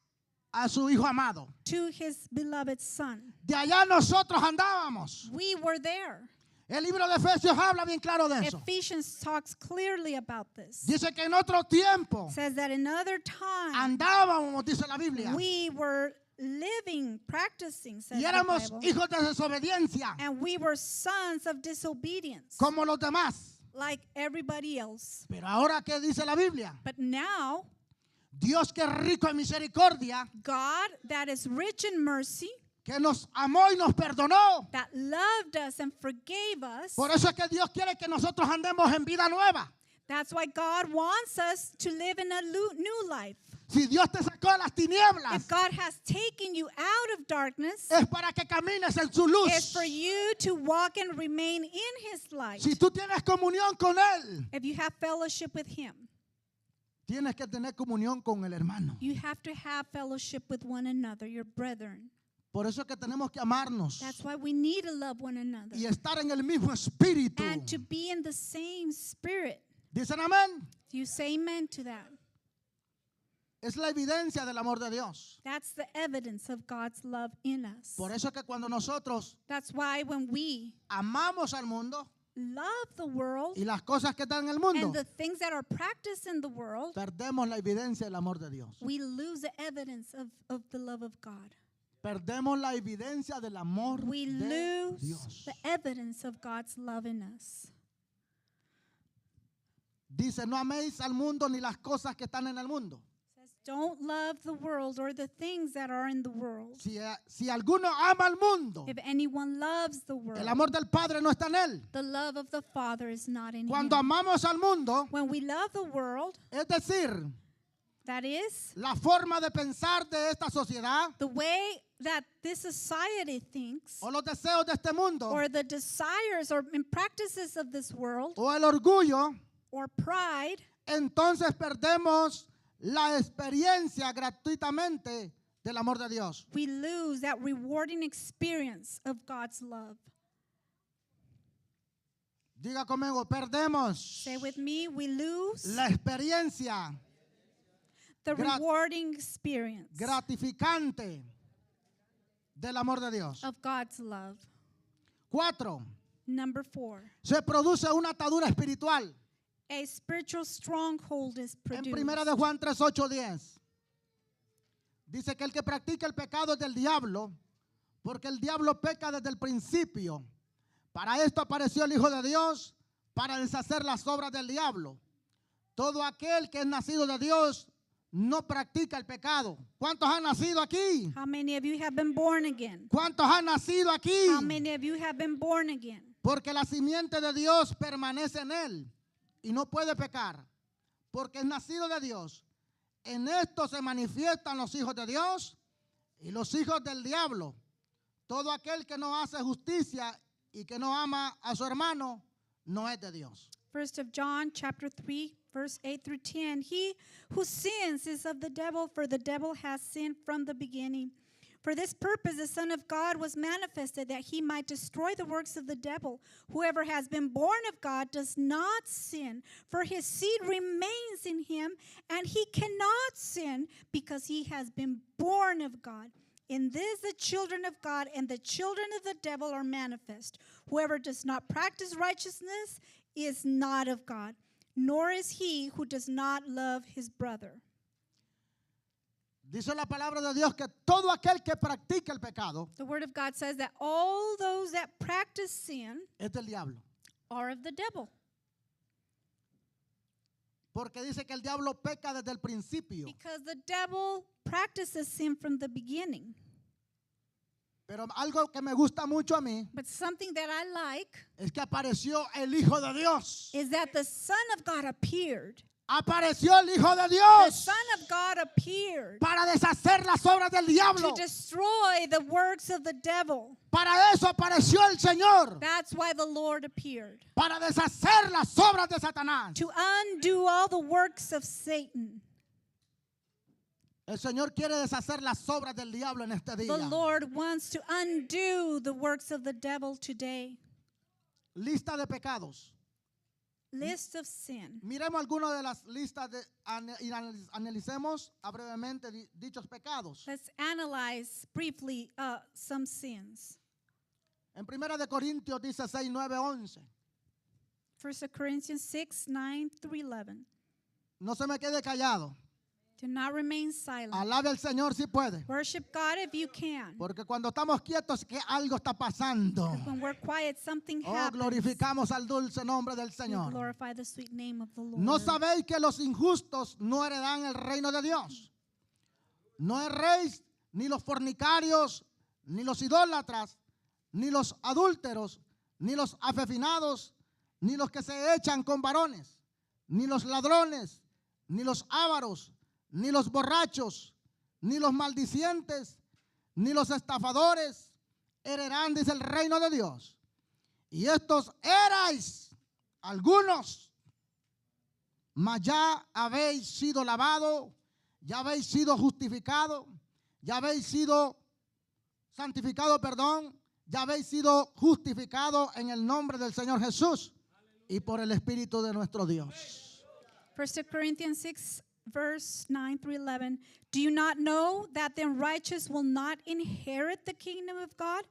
A su hijo amado. to his beloved son. De allá nosotros andábamos. We were there. El libro de Efesios habla bien claro de eso. Ephesians talks clearly about this. Dice que en otro tiempo Says that in other time andábamos, dice la Biblia, we were living, practicing, says y the éramos Bible, hijos de desobediencia, and we were sons of disobedience, como los demás. like everybody else. Pero ahora, ¿qué dice la Biblia? But now, Dios, que es rico en misericordia, God, that is rich in mercy, que nos amó y nos perdonó. that loved us and forgave us. Por eso es que Dios quiere que nosotros andemos en vida nueva. That's why God wants us to live in a new life. Si Dios te sacó de las tinieblas, If God has taken you out of darkness, es para que camines en su luz. it's for you to walk and remain in His light. Si tú tienes comunión con Él, If you have fellowship with Him, tienes que tener comunión con el hermano. you have to have fellowship with one another, your brethren. Por eso es que tenemos que amarnos That's why we need to love one another y estar en el mismo espíritu. and to be in the same spirit. ¿Dicen amén? Do you say amen to that? Es la evidencia del amor de Dios. That's the evidence of God's love in us. Por eso es que cuando nosotros That's why when we amamos al mundo love the world y las cosas que están en el mundo, and the things that are practiced in the world, perdemos la evidencia del amor de Dios. we lose the evidence of the love of God. Perdemos la evidencia del amor We de lose Dios. the evidence of God's love in us. Dice, no améis al mundo ni las cosas que están en el mundo. It says, don't love the world or the things that are in the world. Si alguno ama al mundo, If anyone loves the world, el amor del Padre no está en él. the love of the Father is not in Cuando him. amamos al mundo, When we love the world, es decir, that is la forma de pensar de esta sociedad the way that this society thinks, o los deseos de este mundo or the desires or practices of this world, o el orgullo, or pride, entonces perdemos la experiencia gratuitamente del amor de Dios. we lose that rewarding experience of God's love. Diga conmigo, perdemos Say with me, we lose la experiencia the grat- rewarding experience gratificante del amor de Dios. of God's love. 4. Number 4, Se produce una atadura espiritual. a spiritual stronghold is En produced. primera de Juan 3, 8, 10. Dice que el que practica el pecado es del diablo, porque el diablo peca desde el principio. Para esto apareció el Hijo de Dios, para deshacer las obras del diablo. Todo aquel que es nacido de Dios no practica el pecado. ¿Cuántos han nacido aquí? How many of you have been born again? ¿Cuántos han nacido aquí? How many of you have been born again? Porque la simiente de Dios permanece en él y no puede pecar, porque es nacido de Dios. En esto se manifiestan los hijos de Dios y los hijos del diablo. Todo aquel que no hace justicia y que no ama a su hermano no es de Dios. 1 of John chapter 3 verse 8 through 10. He who sins is of the devil, for the devil has sinned from the beginning. For this purpose the Son of God was manifested, that he might destroy the works of the devil. Whoever has been born of God does not sin, for his seed remains in him, and he cannot sin because he has been born of God. In this the children of God and the children of the devil are manifest. Whoever does not practice righteousness is not of God, nor is he who does not love his brother. Dice la palabra de Dios que todo aquel que practica el pecado The word of God says that all those that practice sin es del diablo. are of the devil. Porque dice que el diablo peca desde el principio. Because the devil practices sin from the beginning. Pero algo que me gusta mucho a mí But something that I like es que apareció el Hijo de Dios. is that the Son of God appeared. Apareció el Hijo de The Dios Son of God appeared para deshacer las obras del diablo. to destroy the works of the devil. Para eso apareció el Señor. That's why the Lord appeared. Para deshacer las obras de Satanás. To undo all the works of Satan. El Señor quiere deshacer las obras del diablo en este The día. Lord wants to undo the works of the devil today. Lista de pecados. List of sin. Miremos algunas de las listas y analicemos brevemente dichos pecados. Let's analyze briefly some sins. En 1 de Corintios dice 6, 9, 11. 1 Corinthians 6, 9 through 11. No se me quede callado. Do not remain silent. Alabe al Señor si puede. Worship God if you can. Porque cuando estamos quietos, que algo está pasando. When we're quiet, something Oh, happens. glorificamos al dulce nombre del We Señor. glorify the sweet name of the Lord. ¿No sabéis que los injustos no heredan el reino de Dios? No erréis ni los fornicarios, ni los idólatras, ni los adúlteros, ni los afefinados, ni los que se echan con varones, ni los ladrones, ni los ávaros, ni los borrachos, ni los maldicientes, ni los estafadores heredarán, dice, el reino de Dios. Y estos erais algunos, mas ya habéis sido lavado, ya habéis sido justificado, ya habéis sido santificado, perdón, ya habéis sido justificado en el nombre del Señor Jesús y por el Espíritu de nuestro Dios. 1 Corinthians 6, verse 9 through 11. Do you not know that the righteous will not inherit the kingdom of God?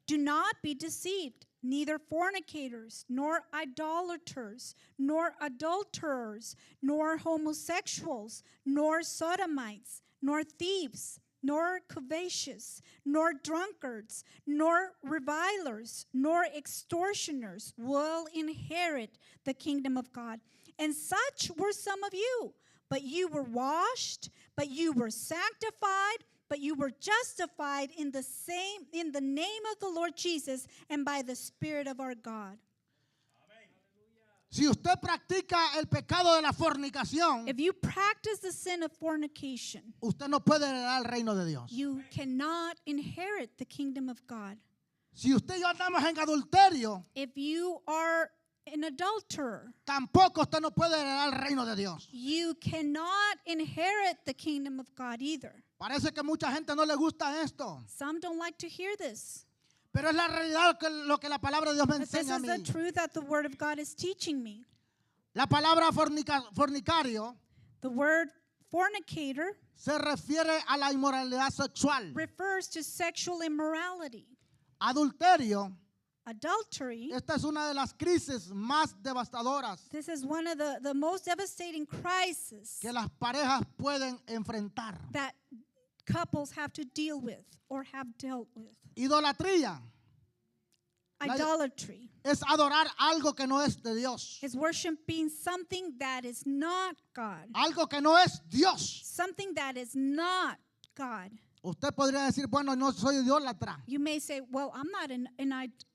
Do not be deceived. Neither fornicators, nor idolaters, nor adulterers, nor homosexuals, nor sodomites, nor thieves, nor covetous, nor drunkards, nor revilers, nor extortioners will inherit the kingdom of God. And such were some of you. But you were washed, but you were sanctified, but you were justified in the name of the Lord Jesus and by the Spirit of our God. Si usted practica el pecado de la fornicación, If you practice the sin of fornication, usted no puede heredar el reino de Dios. you cannot inherit the kingdom of God. Si usted y yo andamos en adulterio, If you are an adulterer, tampoco usted no puede heredar el reino de Dios. you cannot inherit the kingdom of God either. Parece que mucha gente no le gusta esto, Some don't like to hear this. pero es la realidad lo que la palabra de Dios me But this enseña a is mí. the truth that the Word of God is teaching me. La palabra fornicario The word fornicator se refiere a la inmoralidad sexual. refers to sexual immorality. Adulterio, Adultery, esta es una de las crisis más devastadoras this is one of the most devastating crises que las parejas pueden enfrentar. that couples have to deal with or have dealt with. Idolatría Idolatry es adorar algo que no es de Dios, is worshiping something that is not God. algo que no es Dios. Something that is not God. Usted podría decir, bueno, no soy idólatra, You may say, well, I'm not an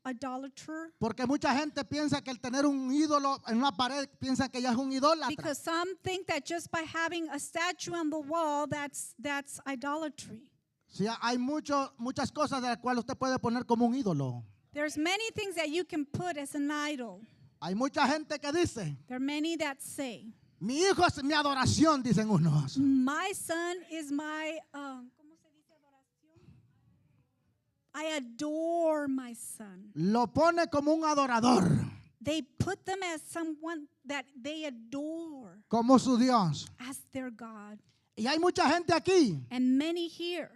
idolater. porque mucha gente piensa que el tener un ídolo en una pared piensa que ya es un idólatra. Because some think that just by having a statue on the wall, that's idolatry. Sí, hay muchas cosas de las cuales usted puede poner como un ídolo. There's many things that you can put as an idol. Hay mucha gente que dice, There are many that say, mi hijo es mi adoración, dicen unos. my son is my, ¿cómo se dice adoración? I adore my son. Lo pone como un adorador, They put them as someone that they adore como su Dios. as their God. Y hay mucha gente aquí And many here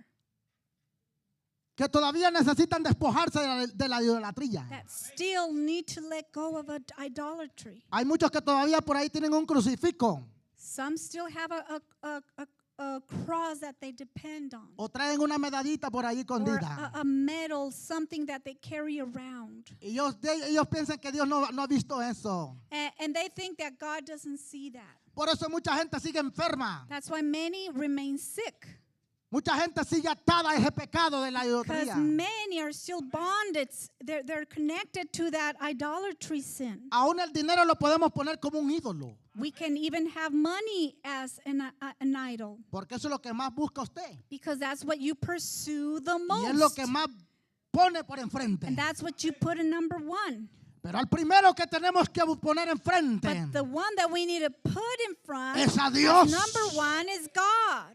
que todavía necesitan despojarse de la idolatría. that still need to let go of idolatry. Hay muchos que todavía por ahí tienen un crucifijo Some still have a cross that they depend on. o traen una medallita por ahí Or escondida. a medal, something that they carry around. Y ellos piensan que Dios no ha visto eso. And they think that God doesn't see that. Por eso mucha gente sigue enferma. That's why many remain sick. Mucha gente sigue atada a ese pecado de la Because idolatría. many are still bonded. They're connected to that idolatry sin. Aún el dinero lo podemos poner como un ídolo. We can even have money as an idol. Porque eso es lo que más busca usted. Because that's what you pursue the Y es lo most. que más pone por enfrente. And that's what you put in number one. Pero al primero que tenemos que poner enfrente But the one that we need to put in front es a as Dios. number one is God.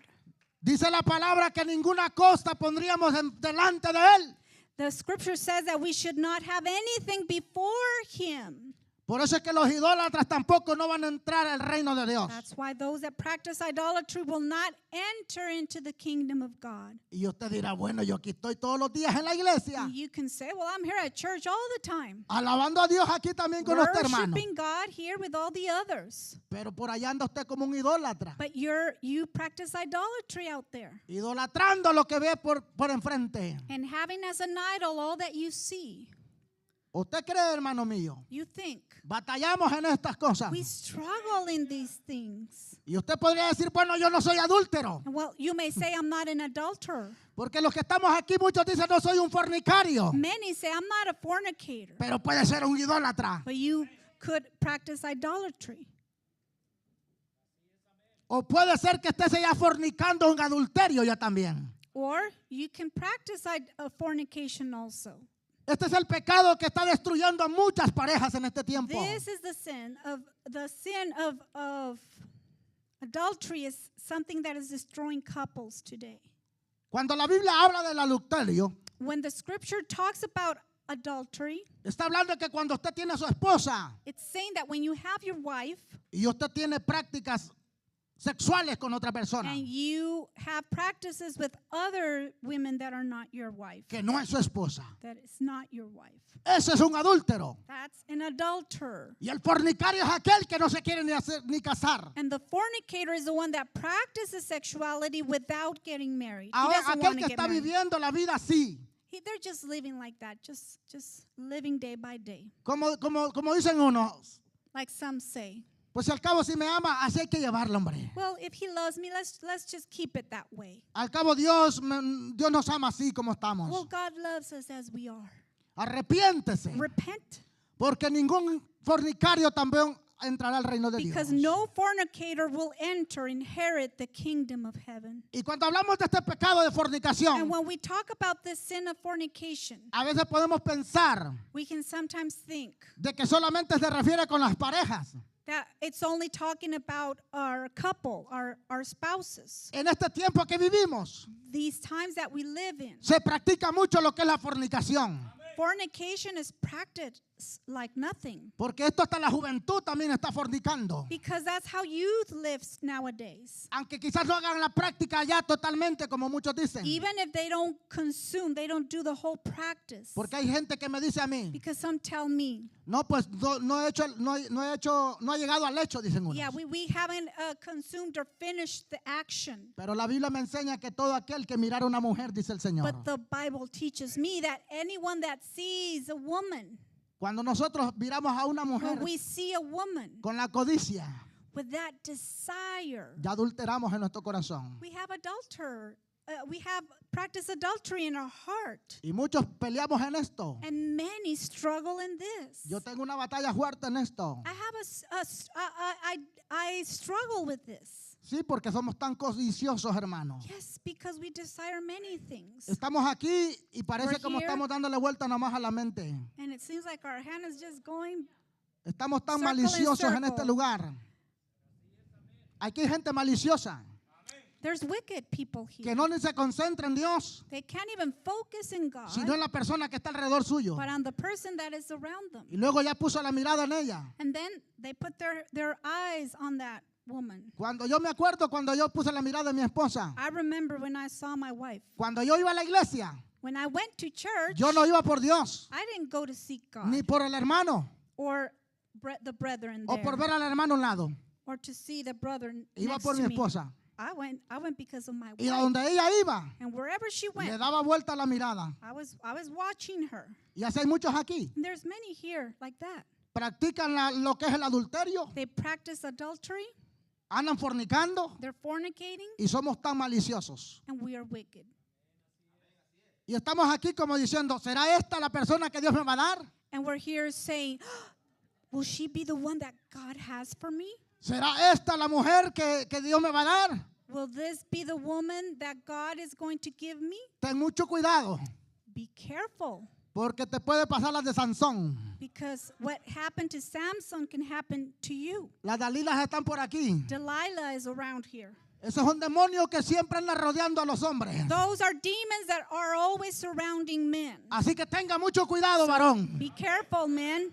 Dice la palabra que ninguna cosa pondríamos delante de Él. The scripture says that we should not have anything before him. Por eso es que los idólatras tampoco no van a entrar al reino de Dios. That's why those that practice idolatry will not enter into the kingdom of God. Y usted dirá, bueno, yo aquí estoy todos los días en la iglesia, You can say, well, I'm here at church all the time, alabando a Dios aquí también con usted, hermano. worshiping God here with all the others. Pero por allá anda usted como un idólatra, But you practice idolatry out there idolatrando lo que ve por enfrente. and having as an idol all that you see. ¿Usted cree, hermano mío? You think. Batallamos en estas cosas. We struggle in these things. Y usted podría decir, bueno, yo no soy adúltero. And well, you may say, I'm not an adulterer. Porque los que estamos aquí, muchos dicen, no soy un fornicario. Many say, I'm not a fornicator. Pero puede ser un idólatra. But you could practice idolatry. O puede ser que esté ya fornicando un adulterio ya también. Or you can practice fornication also. Este es el pecado que está destruyendo a muchas parejas en este tiempo. This is the sin of adultery is something that is destroying couples today. Cuando la Biblia habla del adulterio, When the scripture talks about adultery, está hablando de que cuando usted tiene a su esposa it's saying that when you have your wife y usted tiene prácticas sexuales con otra persona and you have practices with other women that are not your wife, que no es su esposa, that is not your wife, ese es un adúltero. that's an adulterer. Y el fornicario es aquel que no se quiere ni casar. And the fornicator is the one that practices sexuality without getting married. He Ahora, doesn't aquel want que to get está married. viviendo la vida así, They're just living like that, just living day by day. como dicen unos, Like some say, pues al cabo si me ama, así hay que llevarlo, hombre. well, if he loves me, let's just keep it that way. Al cabo Dios nos ama así como Well, estamos. God loves us as we are. Arrepiéntese, Repent, porque ningún fornicario también entrará al reino de Dios. because no fornicator will inherit the kingdom of heaven. Y cuando hablamos de este pecado de And fornicación, when we talk about this sin of fornication, a veces podemos pensar we can sometimes think de que solamente se refiere con las parejas. that it's only talking about our couple, our spouses. En este tiempo que vivimos, These times that we live in, se practica mucho lo que es la fornicación. fornication is practiced like nothing, Porque esto hasta la juventud también está fornicando. because that's how youth lives nowadays. Aunque quizás no hagan la práctica ya totalmente, como muchos dicen. Even if they don't consume, they don't do the whole practice. Porque hay gente que me dice a mí, Because some tell me, no, pues no he llegado al hecho, dicen unos. yeah, we haven't consumed or finished the action. Pero la Biblia me enseña que todo aquel que mirara a una mujer, dice el Señor. But the Bible teaches me that anyone that sees a woman, Cuando nosotros miramos a una mujer when we see a woman con la codicia, with that desire, ya adulteramos en nuestro corazón. we have we have practiced adultery in our heart. Y muchos peleamos en esto. And many struggle in this. Yo tengo una batalla fuerte en esto. I struggle with this. Sí, porque somos tan codiciosos, hermanos. Yes, because we desire many things. Estamos aquí y parece We're como here. estamos dándole vuelta nomás a la mente. And it seems like our hand is just going. Estamos tan Circle and maliciosos en este circle. lugar. Aquí hay gente maliciosa There's wicked people here. que no ni se concentra en Dios, They can't even focus in God, sino en la persona que está alrededor suyo. but on the person that is around them. Y luego ya puso la mirada en ella. And then they put their eyes on that woman. Cuando yo me acuerdo, cuando yo puse la mirada en mi esposa, I remember when I saw my wife. cuando yo iba a la iglesia, When I went to church, yo no iba por Dios, I didn't go to seek God ni por el hermano, or the brethren o there, por ver al hermano a un lado. or to see the brother Iba next por to mi me. esposa. I went because of my Y a wife. donde ella iba, And wherever she le went, daba vuelta la mirada. I was watching her. Y así hay muchos aquí. And there's many here like that. Practican lo que es el adulterio, They practice adultery, andan fornicando they're fornicating, y somos tan maliciosos. and we are wicked. Y estamos aquí como diciendo, ¿será esta la persona que Dios me va a dar? And we're here saying, will she be the one that God has for me? ¿Será esta la mujer que Dios me va a dar? Will this be the woman that God is going to give me? Ten mucho cuidado, Be careful, porque te puede pasar las de Sansón. because what happened to Samson can happen to you. Las Dalilas están por aquí. Delilah is around here. Ese es un demonio que siempre anda rodeando a los hombres. Those are demons that are always surrounding men. Así que tenga mucho cuidado, varón. Be careful, men.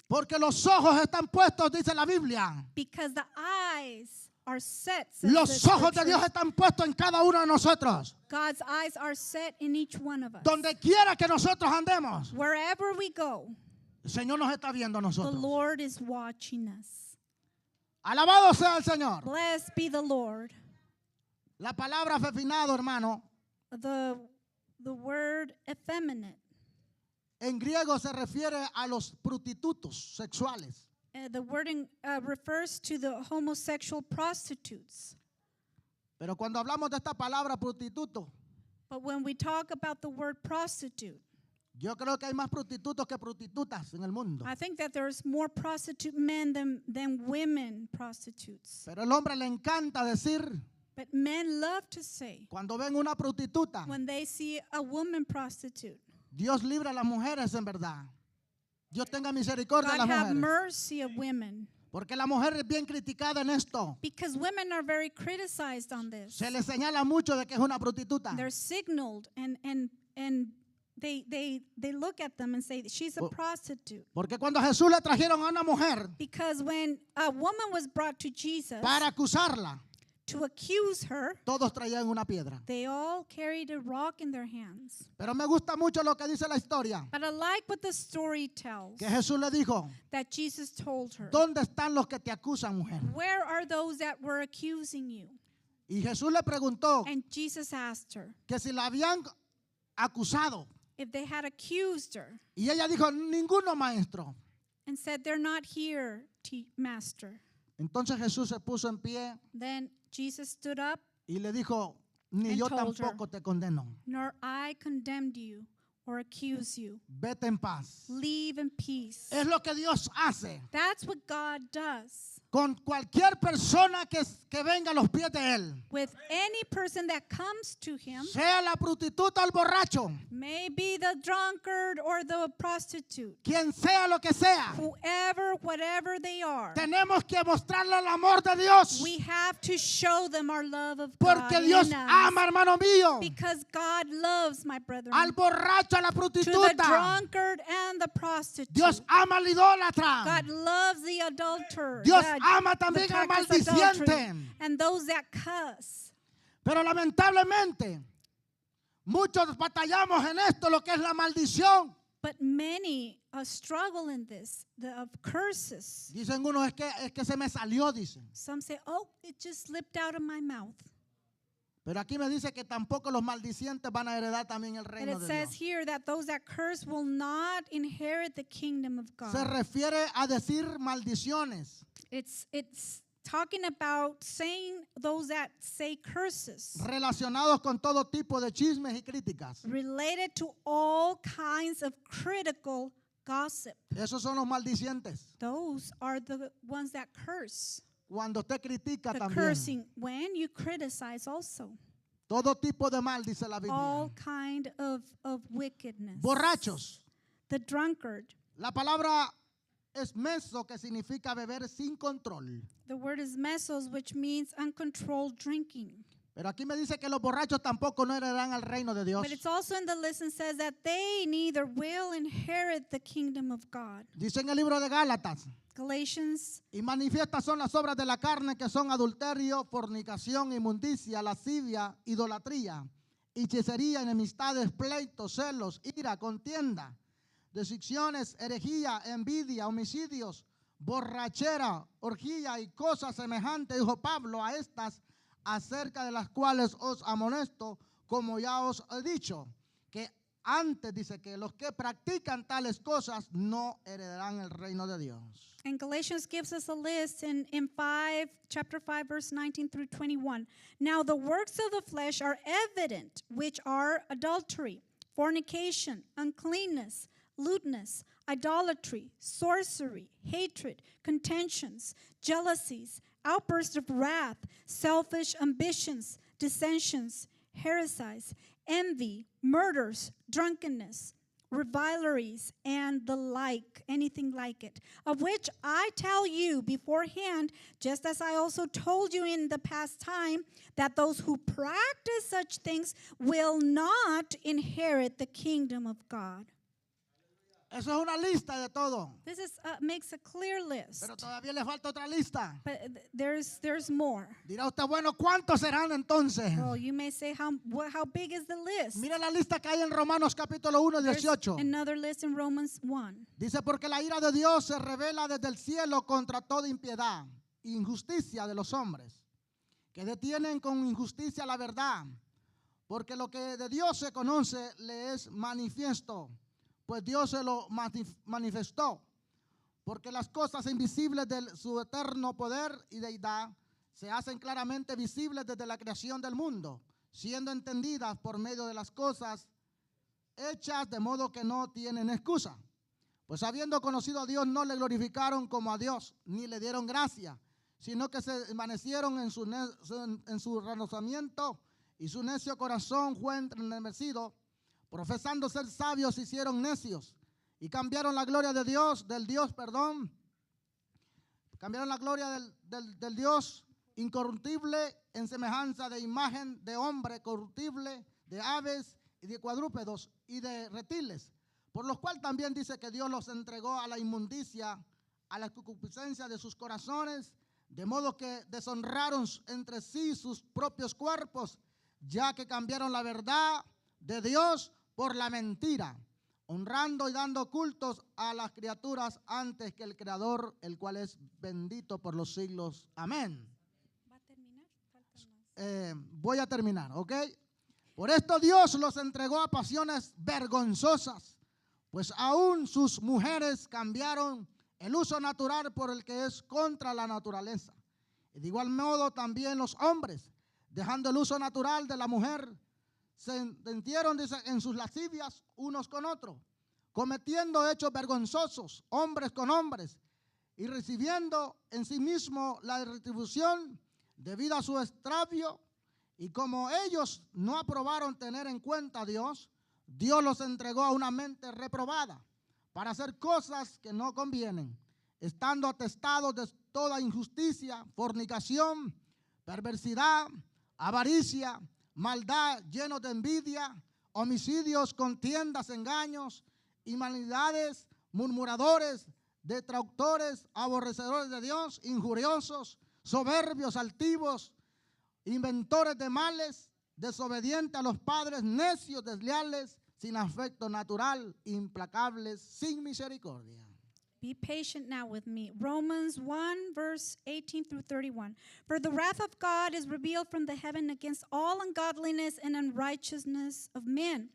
Porque los ojos están puestos, dice la Biblia. Because the eyes are set. Says Los the ojos de Dios scriptures. están puestos en cada uno de nosotros. God's eyes are set in each one of us. Donde quiera que nosotros andemos, Wherever we go, el Señor nos está viendo a the nosotros. Lord is watching us. Alabado sea el Señor. Blessed be the Lord. La palabra fefinado, hermano, The word effeminate. en griego se refiere a los prostitutos sexuales. The wording refers to the homosexual prostitutes. Pero cuando hablamos de esta palabra prostituto, But when we talk about the word prostitute, yo creo que hay más prostitutos que prostitutas en el mundo. I think that there's more prostitute men than women prostitutes. Pero el hombre le encanta decir, But men love to say, cuando ven una prostituta, when they see a woman prostitute, Dios libre a las mujeres en verdad. Dios tenga misericordia de God las have mujeres. mercy of women. Porque la mujer es bien criticada en esto. Because women are very criticized on this. Se le señala mucho de que es una prostituta. They're signaled and they look at them and say that she's a Oh. prostitute. Porque cuando a Jesús le trajeron a una mujer Because when a woman was brought to Jesus para acusarla, to accuse her, todos traían una piedra. they all carried a rock in their hands. Pero me gusta mucho lo que dice la historia. But I like what the story tells, Que Jesús le dijo, that Jesus told her, ¿dónde están los que te acusan, mujer? where are those that were accusing you? Y Jesús le preguntó And Jesus asked her que si la habían acusado. if they had accused her Y ella dijo, ninguno, maestro. and said, they're not here, master. Entonces Jesús se puso en pie Then Jesus stood up, y le dijo, ni And yo told her. tampoco te condeno. nor I condemned you or accuse you. Vete en paz. Leave in peace. Es lo que Dios hace That's what God does con cualquier persona que venga a los pies de Él. with any person that comes to him, Sea la prostituta o el borracho, maybe the drunkard or the prostitute, quien sea lo que sea. whoever, whatever they are. Tenemos que mostrarle el amor de Dios. We have to show them our love of Porque God Dios in us. ama, hermano mío, Because God loves, my brethren, al borracho, a la to the prostituta. drunkard and the prostitute. Dios ama al idólatra. God loves the adulterer. Dios the- ama the también al practice adultery, maldiciente. and those that cuss. Pero lamentablemente, muchos batallamos en esto, lo que es la maldición. But many struggle in this, of curses. Dicen unos, es que se me salió, dicen. Some say, oh, it just slipped out of my mouth. Pero aquí me dice que tampoco los maldicientes van a heredar también el But reino it de says Dios. here that those that curse will not inherit the kingdom of God. Se refiere a decir maldiciones It's talking about saying those that say curses relacionados con todo tipo de chismes y críticas. related to all kinds of critical gossip. Esos son los maldicientes. Those are the ones that curse. Cuando usted critica The también. cursing, when you criticize also. Todo tipo de mal, dice la Biblia. All kind of wickedness. Borrachos. The drunkard. La palabra es meso, que significa beber sin control. The word is mesos, which means uncontrolled drinking. Pero aquí me dice que los borrachos tampoco no heredarán el reino de Dios. But it's also in the list and says that they neither will inherit the kingdom of God. Dice en el libro de Gálatas, Galatians, y manifiestas son las obras de la carne, que son adulterio, fornicación, inmundicia, lascivia, idolatría, hechicería, enemistades, pleitos, celos, ira, contienda, decepciones, herejía, envidia, homicidios, borrachera, orgía y cosas semejantes, dijo Pablo, a estas, acerca de las cuales os amonesto, como ya os he dicho, que antes dice que los que practican tales cosas no heredarán el reino de Dios. and Galatians gives us a list in chapter 5, verse 19 through 21. Now the works of the flesh are evident, which are adultery, fornication, uncleanness, lewdness, idolatry, sorcery, hatred, contentions, jealousies, outbursts of wrath, selfish ambitions, dissensions, heresies, envy, murders, drunkenness, revileries, and the like, anything like it, of which I tell you beforehand, just as I also told you in the past time, that those who practice such things will not inherit the kingdom of God. Eso es una lista de todo. This is makes a clear list. Pero todavía le falta otra lista. But there's more. Dirá usted, bueno, ¿cuántos serán entonces? Well, you may say, how big is the list? Mira la lista que hay en Romanos capítulo 1, There's 18. another list in Romans 1. Dice, porque la ira de Dios se revela desde el cielo contra toda impiedad e injusticia de los hombres, que detienen con injusticia la verdad, porque lo que de Dios se conoce le es manifiesto, pues Dios se lo manifestó, porque las cosas invisibles de su eterno poder y deidad se hacen claramente visibles desde la creación del mundo, siendo entendidas por medio de las cosas hechas, de modo que no tienen excusa. Pues habiendo conocido a Dios, no le glorificaron como a Dios, ni le dieron gracia, sino que se desvanecieron en su reconocimiento, y su necio corazón fue entenebrecido. Profesando ser sabios, se hicieron necios y cambiaron la gloria de Dios, cambiaron la gloria del Dios incorruptible en semejanza de imagen de hombre corruptible, de aves y de cuadrúpedos y de reptiles, por los cuales también dice que Dios los entregó a la inmundicia, a la concupiscencia de sus corazones, de modo que deshonraron entre sí sus propios cuerpos, ya que cambiaron la verdad de Dios por la mentira, honrando y dando cultos a las criaturas antes que el Creador, el cual es bendito por los siglos. Amén. ¿Va a terminar? Falta más. Voy a terminar, ¿ok? Por esto Dios los entregó a pasiones vergonzosas, pues aún sus mujeres cambiaron el uso natural por el que es contra la naturaleza. Y de igual modo también los hombres, dejando el uso natural de la mujer, se entendieron, dice, en sus lascivias unos con otros, cometiendo hechos vergonzosos, hombres con hombres, y recibiendo en sí mismo la retribución debida a su extravío. Y como ellos no aprobaron tener en cuenta a Dios, Dios los entregó a una mente reprobada para hacer cosas que no convienen, estando atestados de toda injusticia, fornicación, perversidad, avaricia, maldad, llenos de envidia, homicidios, contiendas, engaños, inmoralidades, murmuradores, detractores, aborrecedores de Dios, injuriosos, soberbios, altivos, inventores de males, desobedientes a los padres, necios, desleales, sin afecto natural, implacables, sin misericordia. Be patient now with me. Romans 1, verse 18 through 31. For the wrath of God is revealed from the heaven against all ungodliness and unrighteousness of men,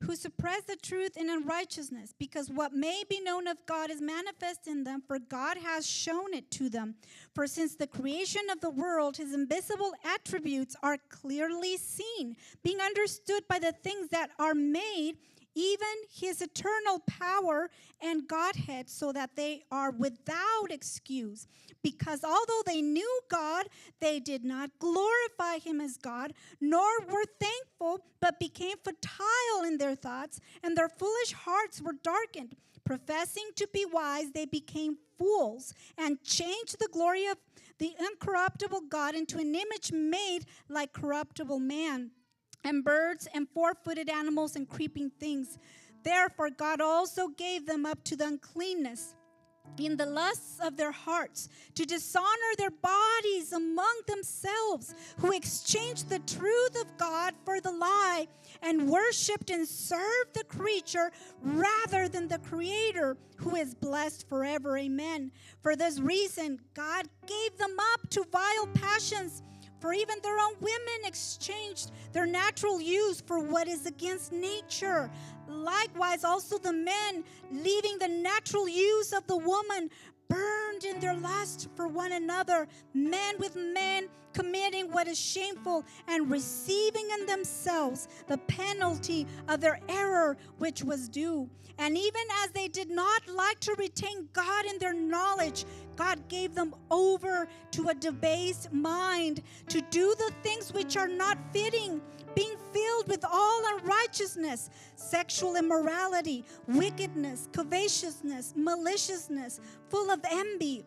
who suppress the truth in unrighteousness, because what may be known of God is manifest in them, for God has shown it to them. For since the creation of the world, his invisible attributes are clearly seen, being understood by the things that are made, even his eternal power and Godhead, so that they are without excuse. Because although they knew God, they did not glorify him as God, nor were thankful, but became futile in their thoughts, and their foolish hearts were darkened. Professing to be wise, they became fools, and changed the glory of the incorruptible God into an image made like corruptible man, and birds, and four-footed animals, and creeping things. Therefore God also gave them up to the uncleanness in the lusts of their hearts, to dishonor their bodies among themselves, who exchanged the truth of God for the lie, and worshipped and served the creature rather than the Creator, who is blessed forever. Amen. For this reason God gave them up to vile passions, for even their own women exchanged their natural use for what is against nature. Likewise also the men, leaving the natural use of the woman, burned in their lust for one another, men with men, committing what is shameful, and receiving in themselves the penalty of their error which was due. And even as they did not like to retain God in their knowledge, God gave them over to a debased mind, to do the things which are not fitting, being filled with all unrighteousness, sexual immorality, wickedness, covetousness, maliciousness, full of envy,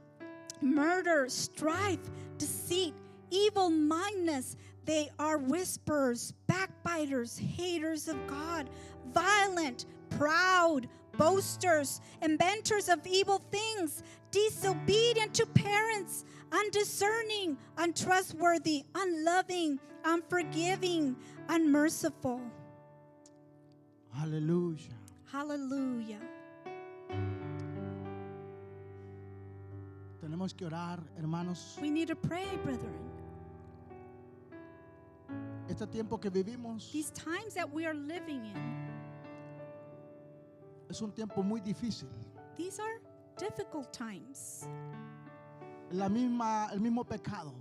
murder, strife, deceit, evil-mindedness. They are whisperers, backbiters, haters of God, violent, proud, boasters, inventors of evil things, disobedient to parents, undiscerning, untrustworthy, unloving, unforgiving, unmerciful. Aleluya. Hallelujah. Tenemos que orar, hermanos. We need to pray, brethren. Este tiempo que vivimos These times that we are living in, es un tiempo muy difícil. these are difficult times. El mismo pecado.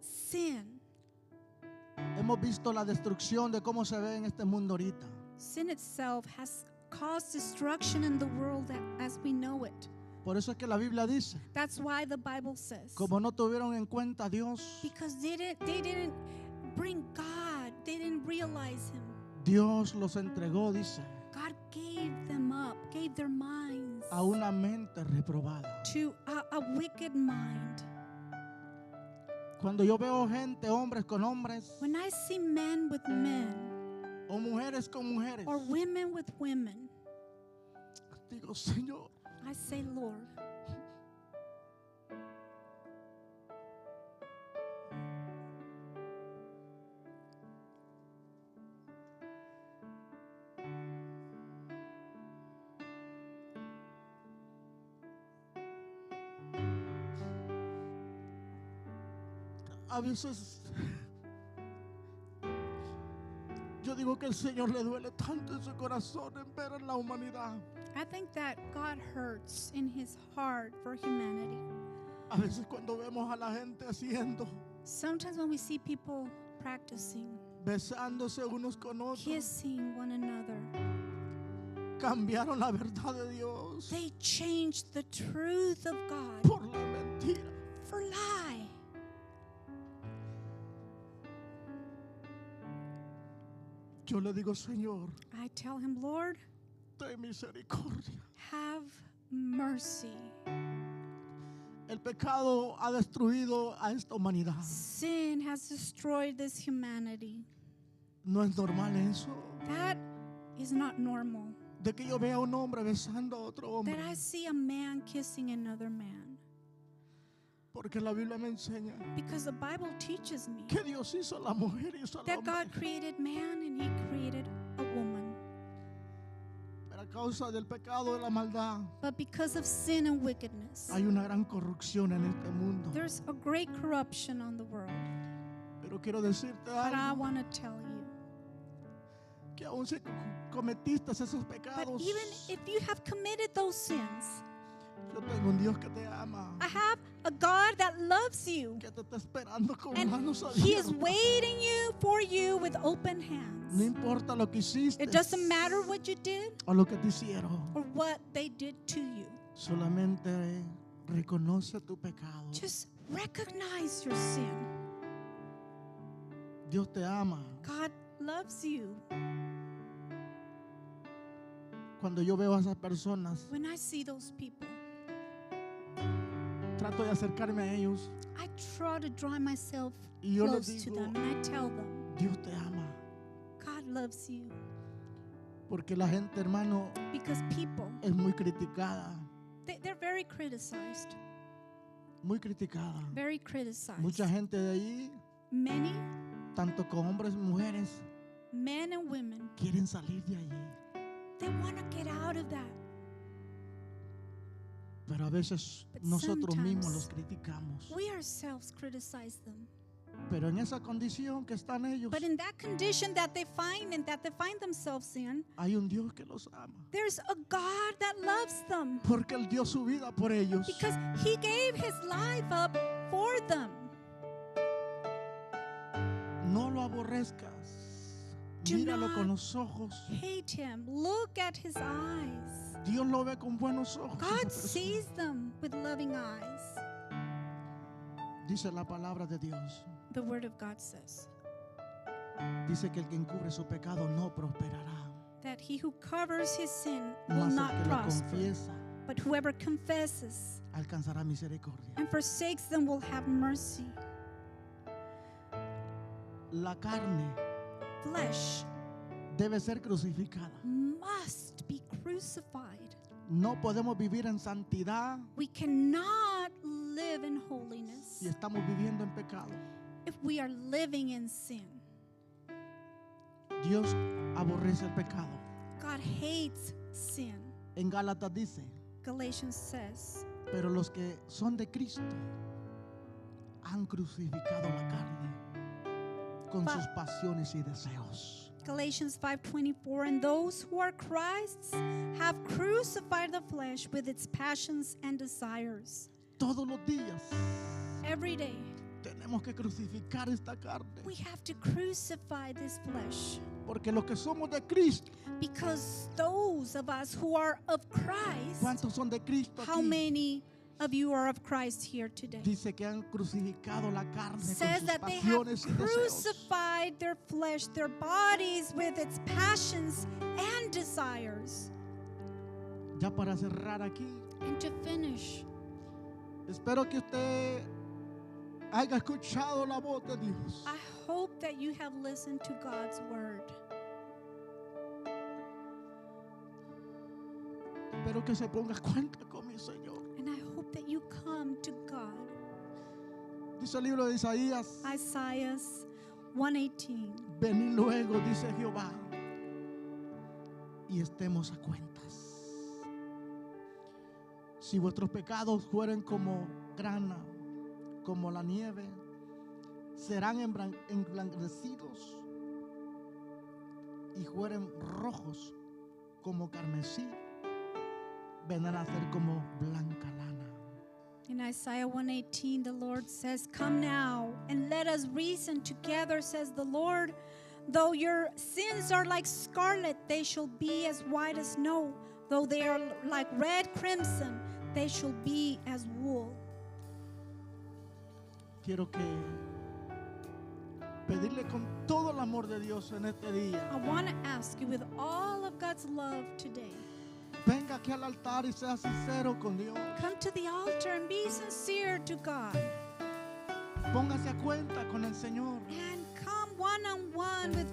Sin. Hemos visto la destrucción de cómo se ve en este mundo ahorita. Sin itself has caused destruction in the world as we know it. Por eso es que la Biblia dice, That's why the Bible says, como no tuvieron en cuenta a Dios, because they didn't bring God, they didn't realize Him. Dios los entregó, dice, God gave them up, gave their minds a una mente reprobada. to a wicked mind. Cuando yo veo gente, hombres con hombres, When I see men with men o mujeres con mujeres, or women with women, digo, Señor, I say, Lord, a veces yo digo que el Señor le duele tanto en su corazón en ver en la humanidad. I think that God hurts in His heart for humanity. A veces cuando vemos a la gente haciendo, Sometimes when we see people practicing, besándose unos con otros, kissing one another, cambiaron la verdad de Dios they changed the truth of God por la mentira. for lie. Yo le digo, Señor, I tell Him, Lord, ten misericordia. have mercy. El pecado ha destruido a esta humanidad. Sin has destroyed this humanity. No es normal eso. That is not normal. De que yo vea a un hombre besando a otro hombre. That I see a man kissing another man. Porque la Biblia me enseña Because the Bible teaches me que Dios hizo a la mujer y hizo al that hombre. God created man and He created a woman. Pero a causa del pecado y la maldad, But because of sin and wickedness, hay una gran corrupción en este mundo. there's a great corruption on the world. Pero quiero decirte But I algo, want to tell you, que aún si cometiste esos but pecados, even if you have committed those sins, yo tengo un Dios que te ama, I have a God that loves you, que te está esperando con and manos He is abiertas. waiting for you with open No hands. importa lo que hiciste It doesn't matter what you did o lo que te hicieron. or what they did to you. Solamente reconoce tu pecado. Just recognize your sin. Dios te ama. God loves you. Cuando yo veo a esas personas, When I see those people, trato de acercarme a ellos I try to draw myself y yo les close to digo, them and I tell them, Dios te ama. God loves you. Porque la gente, hermano, Because people, es muy criticada. they're very criticized. Muy criticada. Very criticized. Mucha gente de ahí, Many tanto con hombres y mujeres, men and women, quieren salir de allí. they want to get out of that. Pero a veces But nosotros mismos los sometimes criticamos. We ourselves criticize them. Pero en esa condición que están ellos, But in that condition that they find and that they find themselves in, hay un Dios que los ama. there's a God that loves them Porque Él dio su vida por ellos. because He gave His life up for them. No lo aborrezcas. Do Míralo con not los ojos. Hate Him. Look at His eyes. Dios lo ve con buenos ojos. God esa persona. sees them with loving eyes. Dice la palabra de Dios. The Word of God says Dice que el que encubre su pecado no prosperará. that he who covers his sin will Mas el not que lo prosper, confiesa but whoever confesses alcanzará misericordia. and forsakes them will have mercy. La carne Flesh debe ser crucificada. must be crucified. No podemos vivir en santidad We cannot live in holiness si estamos viviendo en pecado. if we are living in sin. Dios aborrece el pecado. God hates sin. En Gálatas dice, Galatians says, pero los que son de Cristo han crucificado la carne con Pa- sus pasiones y deseos. Galatians 5:24, and those who are Christ's have crucified the flesh with its passions and desires. Todos los días Every day, tenemos que crucificar esta carne, we have to crucify this flesh, porque los que somos de Cristo, because those of us who are of Christ, ¿cuántos son de Cristo how aquí? many of you are of Christ here today? Dice que han crucificado la carne con Says sus that they have pasiones y deseos. crucified their flesh, their bodies with its passions and desires. Ya para cerrar aquí, And to finish, espero que usted haya escuchado la voz de Dios. I hope that you have listened to God's word. Espero que se ponga a cuenta con mi Señor. And I hope that you come to God. Dice el libro de Isaías, Isaiah 1:18. venid luego, dice Jehová, y estemos a cuentas. Si vuestros pecados fueren como grana, como la nieve, serán emblanquecidos, y fueren rojos como carmesí, vendrán a ser como blanca lana. In Isaiah 1:18, the Lord says, "Come now and let us reason together," says the Lord. "Though your sins are like scarlet, they shall be as white as snow. Though they are like red crimson, they shall be as wool." Quiero que pedirle con todo el amor de Dios en este día. I want to ask you with all of God's love today, Venga aquí al altar y sea sincero con Dios. come to the altar and be sincere to God. Póngase a cuenta con el Señor. And come one-on-one with